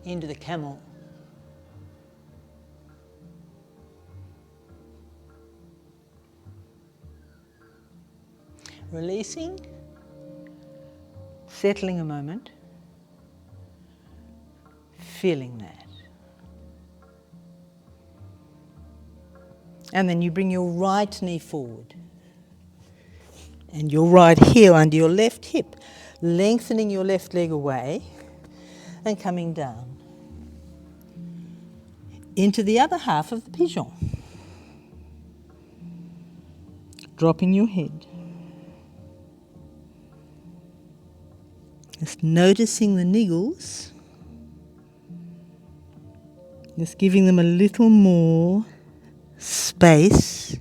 Into the camel. Releasing, settling a moment, feeling that. And then you bring your right knee forward and your right heel under your left hip, lengthening your left leg away and coming down into the other half of the pigeon. Dropping your head. Just noticing the niggles. Just giving them a little more space.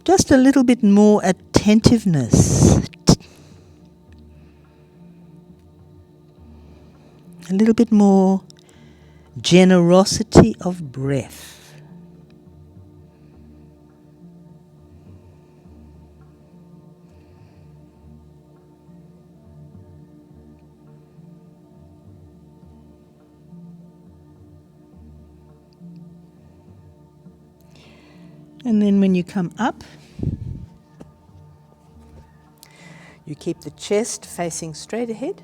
Just a little bit more attentiveness. A little bit more generosity of breath. And then when you come up, you keep the chest facing straight ahead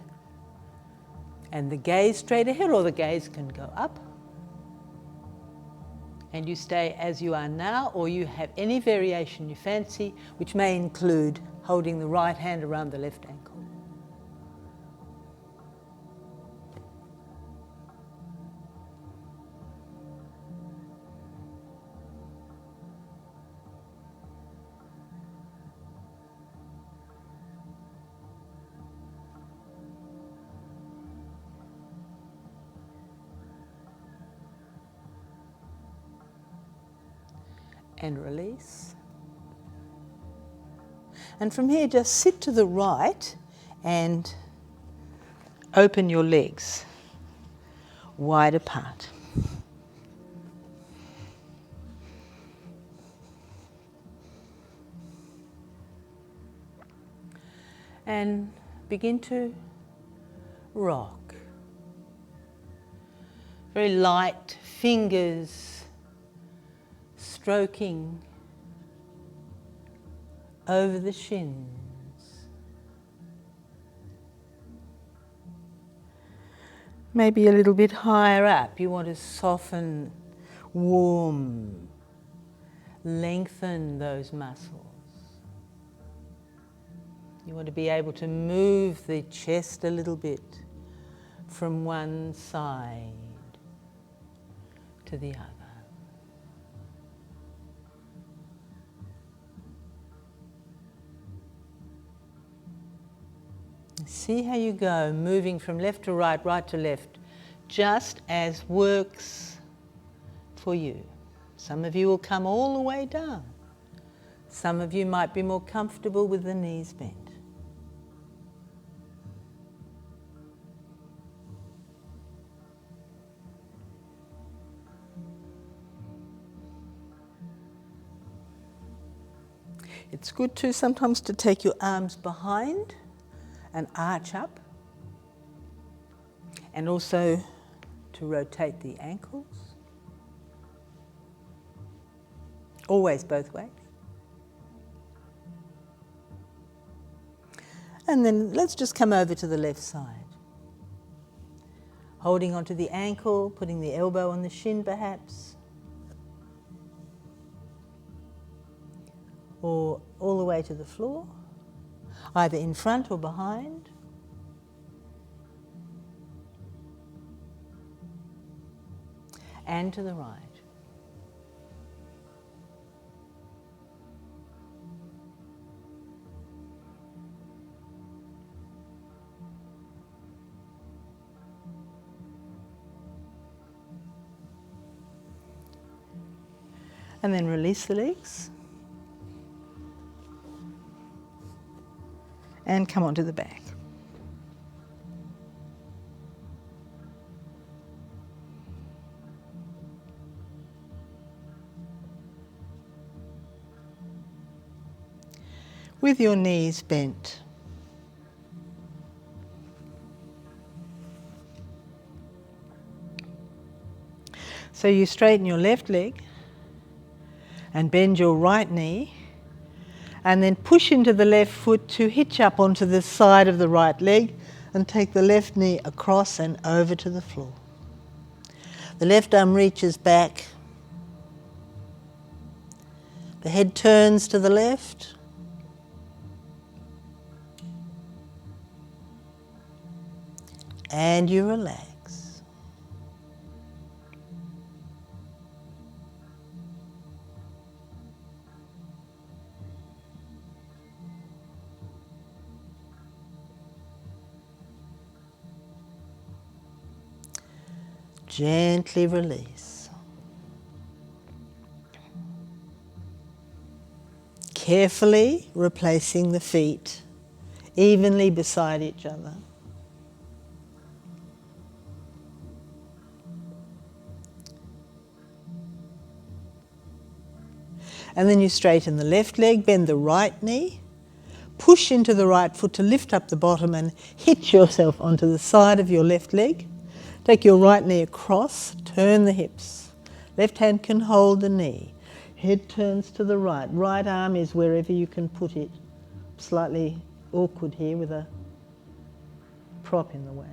and the gaze straight ahead, or the gaze can go up. And you stay as you are now, or you have any variation you fancy, which may include holding the right hand around the left ankle. And release. And from here, just sit to the right and open your legs wide apart. And begin to rock. Very light fingers stroking over the shins. Maybe a little bit higher up. You want to soften, warm, lengthen those muscles. You want to be able to move the chest a little bit from one side to the other. See how you go, moving from left to right, right to left, just as works for you. Some of you will come all the way down. Some of you might be more comfortable with the knees bent. It's good too sometimes to take your arms behind and arch up, and also to rotate the ankles. Always both ways. And then let's just come over to the left side. Holding onto the ankle, putting the elbow on the shin perhaps. or all the way to the floor, either in front or behind. And to the right. And then release the legs. And come onto the back. With your knees bent. So you straighten your left leg and bend your right knee, and then push into the left foot to hitch up onto the side of the right leg and take the left knee across and over to the floor. The left arm reaches back. The head turns to the left. And you relax. Gently release. Carefully replacing the feet evenly beside each other. And then you straighten the left leg, bend the right knee, push into the right foot to lift up the bottom and hitch yourself onto the side of your left leg. Take your right knee across, turn the hips. Left hand can hold the knee. Head turns to the right. Right arm is wherever you can put it. Slightly awkward here with a prop in the way.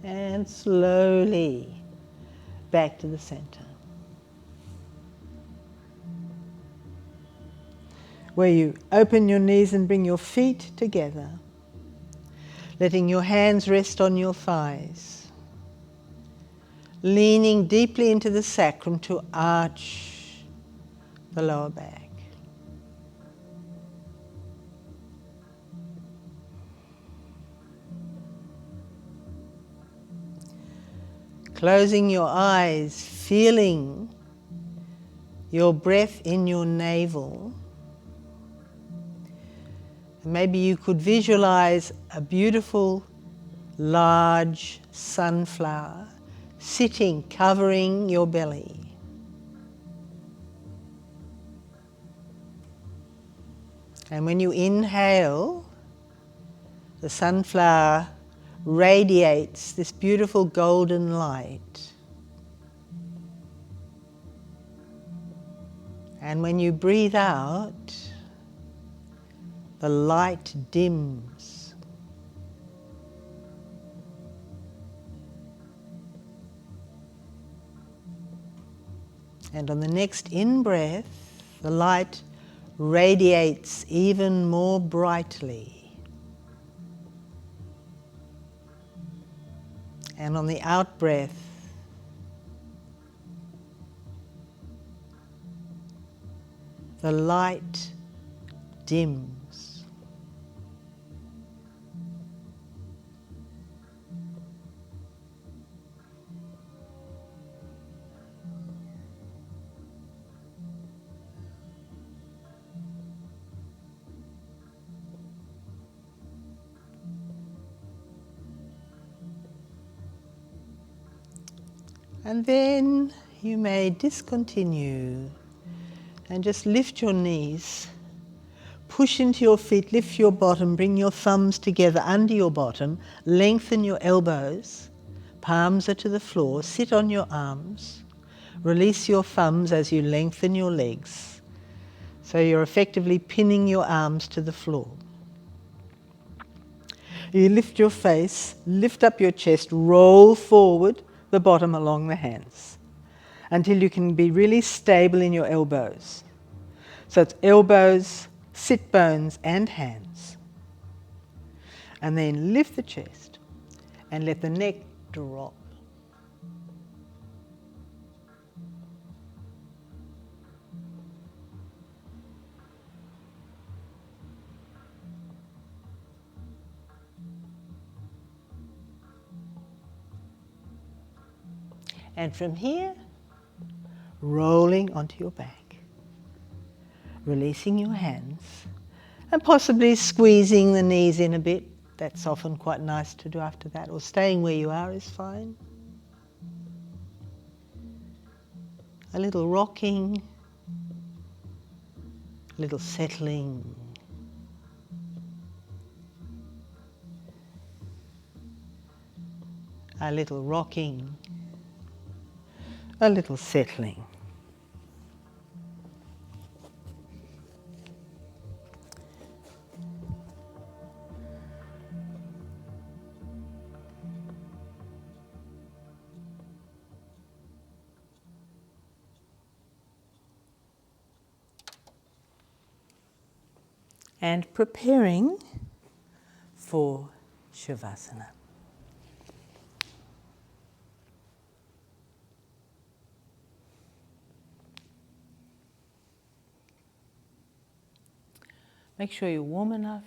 And slowly back to the center, where you open your knees and bring your feet together, letting your hands rest on your thighs, leaning deeply into the sacrum to arch the lower back. Closing your eyes, feeling your breath in your navel. Maybe you could visualize a beautiful, large sunflower sitting, covering your belly. And when you inhale, the sunflower radiates this beautiful golden light. And when you breathe out, the light dims. And on the next in-breath, the light radiates even more brightly. And on the out-breath, the light dims. And then you may discontinue and just lift your knees, push into your feet, lift your bottom, bring your thumbs together under your bottom, lengthen your elbows, palms are to the floor, sit on your arms, release your thumbs as you lengthen your legs. So you're effectively pinning your arms to the floor. You lift your face, lift up your chest, roll forward the bottom along the hands until you can be really stable in your elbows. So it's elbows, sit bones and hands. And then lift the chest and let the neck drop. And from here, rolling onto your back, releasing your hands and possibly squeezing the knees in a bit. That's often quite nice to do after that, or staying where you are is fine. A little rocking, a little settling. A little rocking, a little settling. And preparing for Shavasana. Make sure you're warm enough,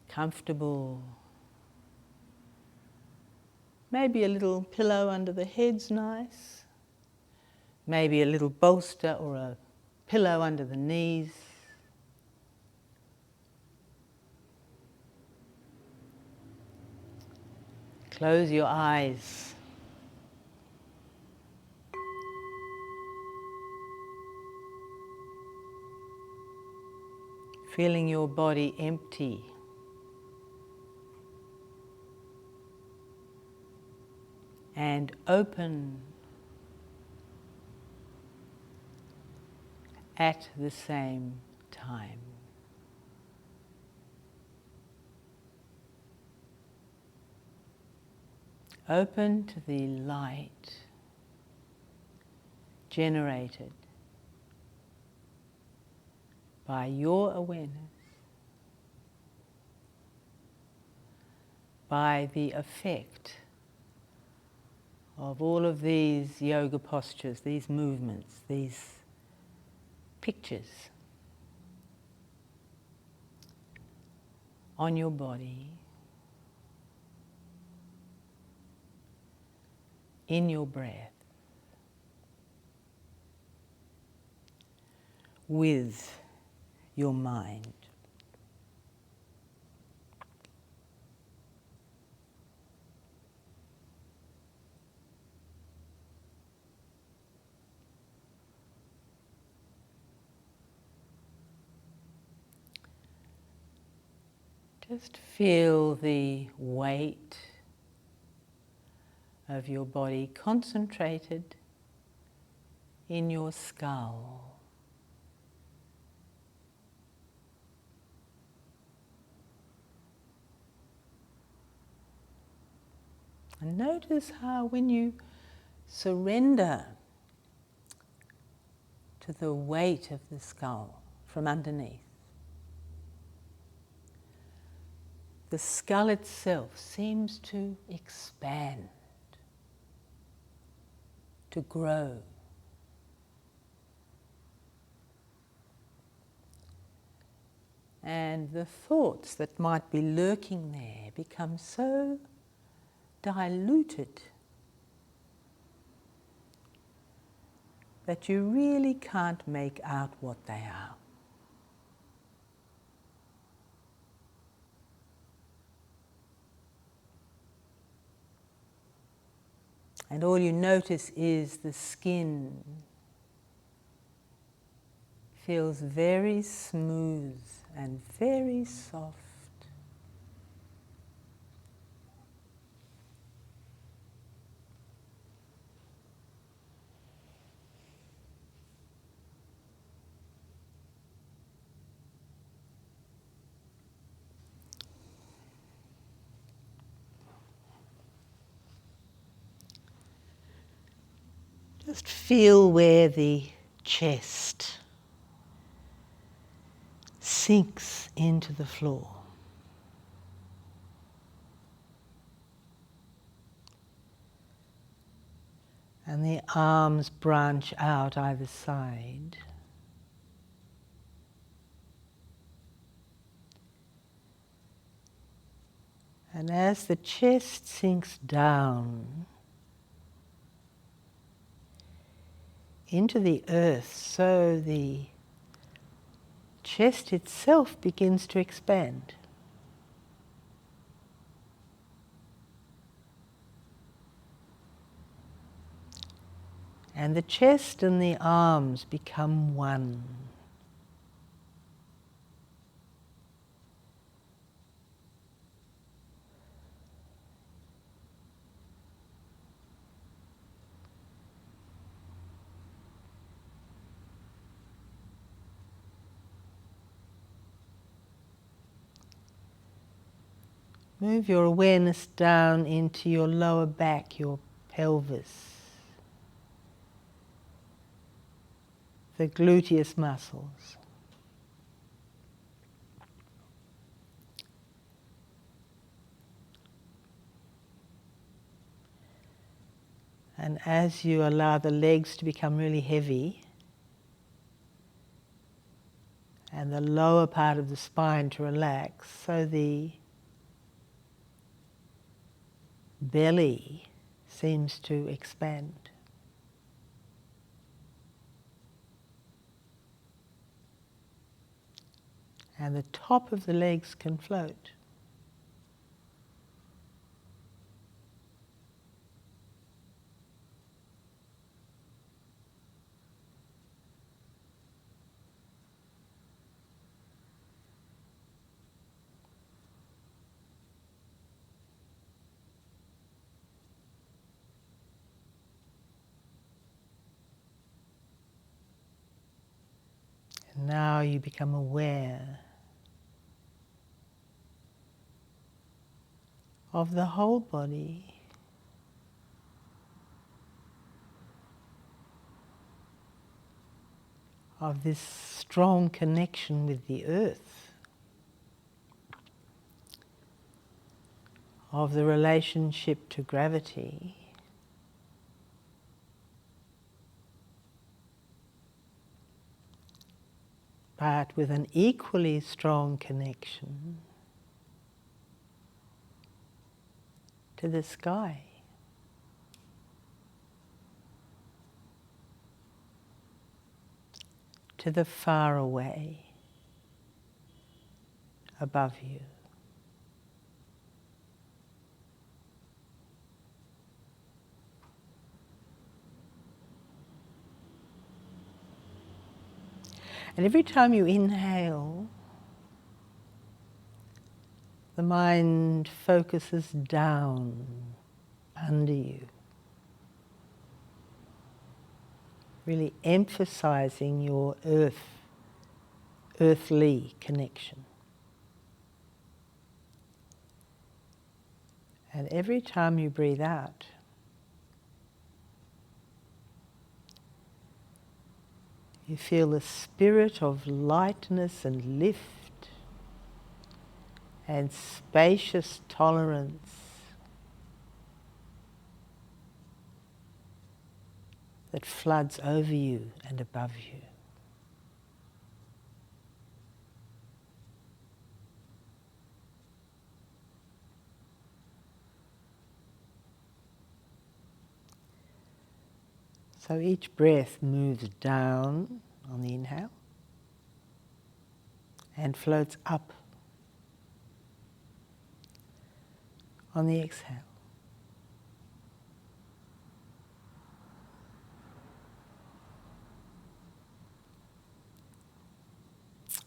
comfortable. Maybe a little pillow under the head's nice. Maybe a little bolster or a pillow under the knees. Close your eyes. Feeling your body empty. And open at the same time. Open to the light generated by your awareness, by the effect of all of these yoga postures, these movements, these pictures on your body, in your breath, with your mind. Just feel the weight of your body concentrated in your skull. And notice how when you surrender to the weight of the skull from underneath, the skull itself seems to expand, to grow. And the thoughts that might be lurking there become so diluted that you really can't make out what they are. And all you notice is the skin feels very smooth and very soft. Just feel where the chest sinks into the floor. And the arms branch out either side. And as the chest sinks down into the earth, so the chest itself begins to expand. And the chest and the arms become one. Move your awareness down into your lower back, your pelvis, the gluteus muscles. And as you allow the legs to become really heavy and the lower part of the spine to relax, so the belly seems to expand. And the top of the legs can float. And now you become aware of the whole body, of this strong connection with the earth, of the relationship to gravity, but with an equally strong connection to the sky. To the far away above you. And every time you inhale, the mind focuses down under you, really emphasizing your earthly connection. And every time you breathe out, you feel the spirit of lightness and lift and spacious tolerance that floods over you and above you. So each breath moves down on the inhale and floats up on the exhale.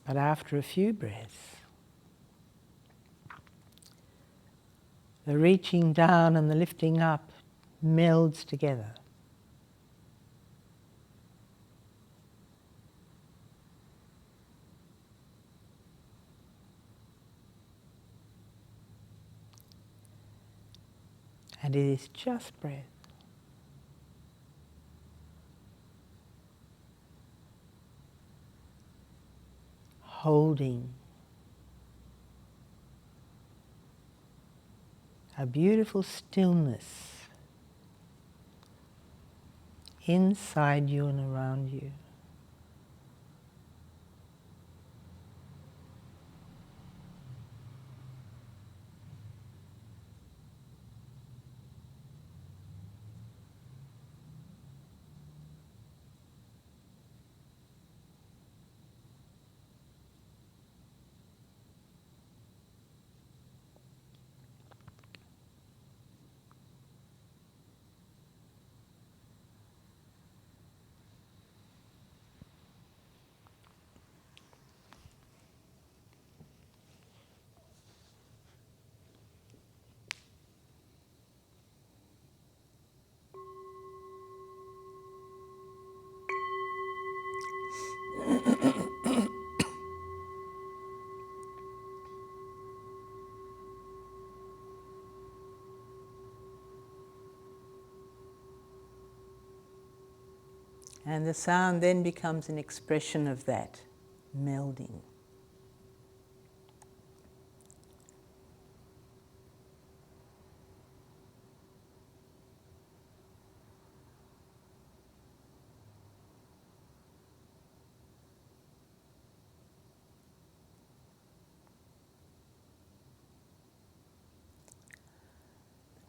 But after a few breaths, the reaching down and the lifting up melds together. And it is just breath. Holding a beautiful stillness inside you and around you. And the sound then becomes an expression of that melding.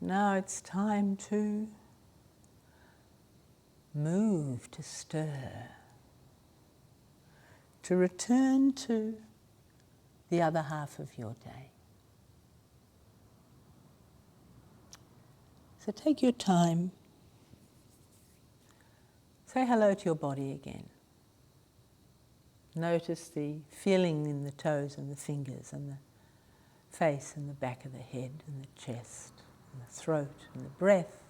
Now it's time to move, to stir, to return to the other half of your day. So take your time. Say hello to your body again. Notice the feeling in the toes and the fingers and the face and the back of the head and the chest and the throat and the breath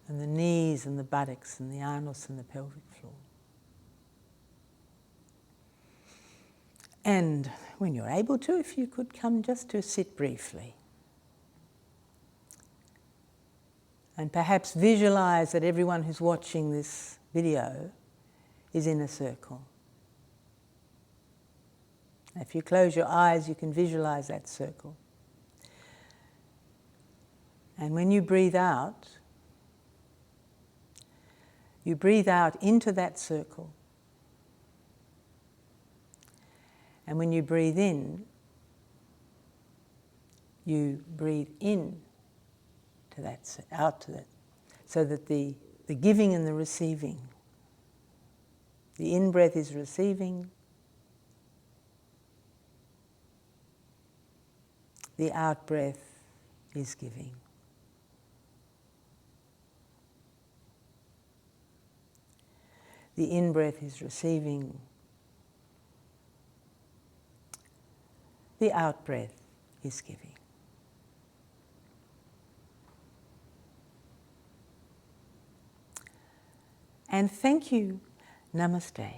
and the knees and the buttocks and the anus and the pelvic floor. And when you're able to, if you could come just to sit briefly. And perhaps visualize that everyone who's watching this video is in a circle. If you close your eyes, you can visualize that circle. And when you breathe out into that circle. And when you breathe in, you breathe in to that, out to that, so that the giving and the receiving, the in-breath is receiving, the out-breath is giving. The in-breath is receiving, the out-breath is giving. And thank you. Namaste.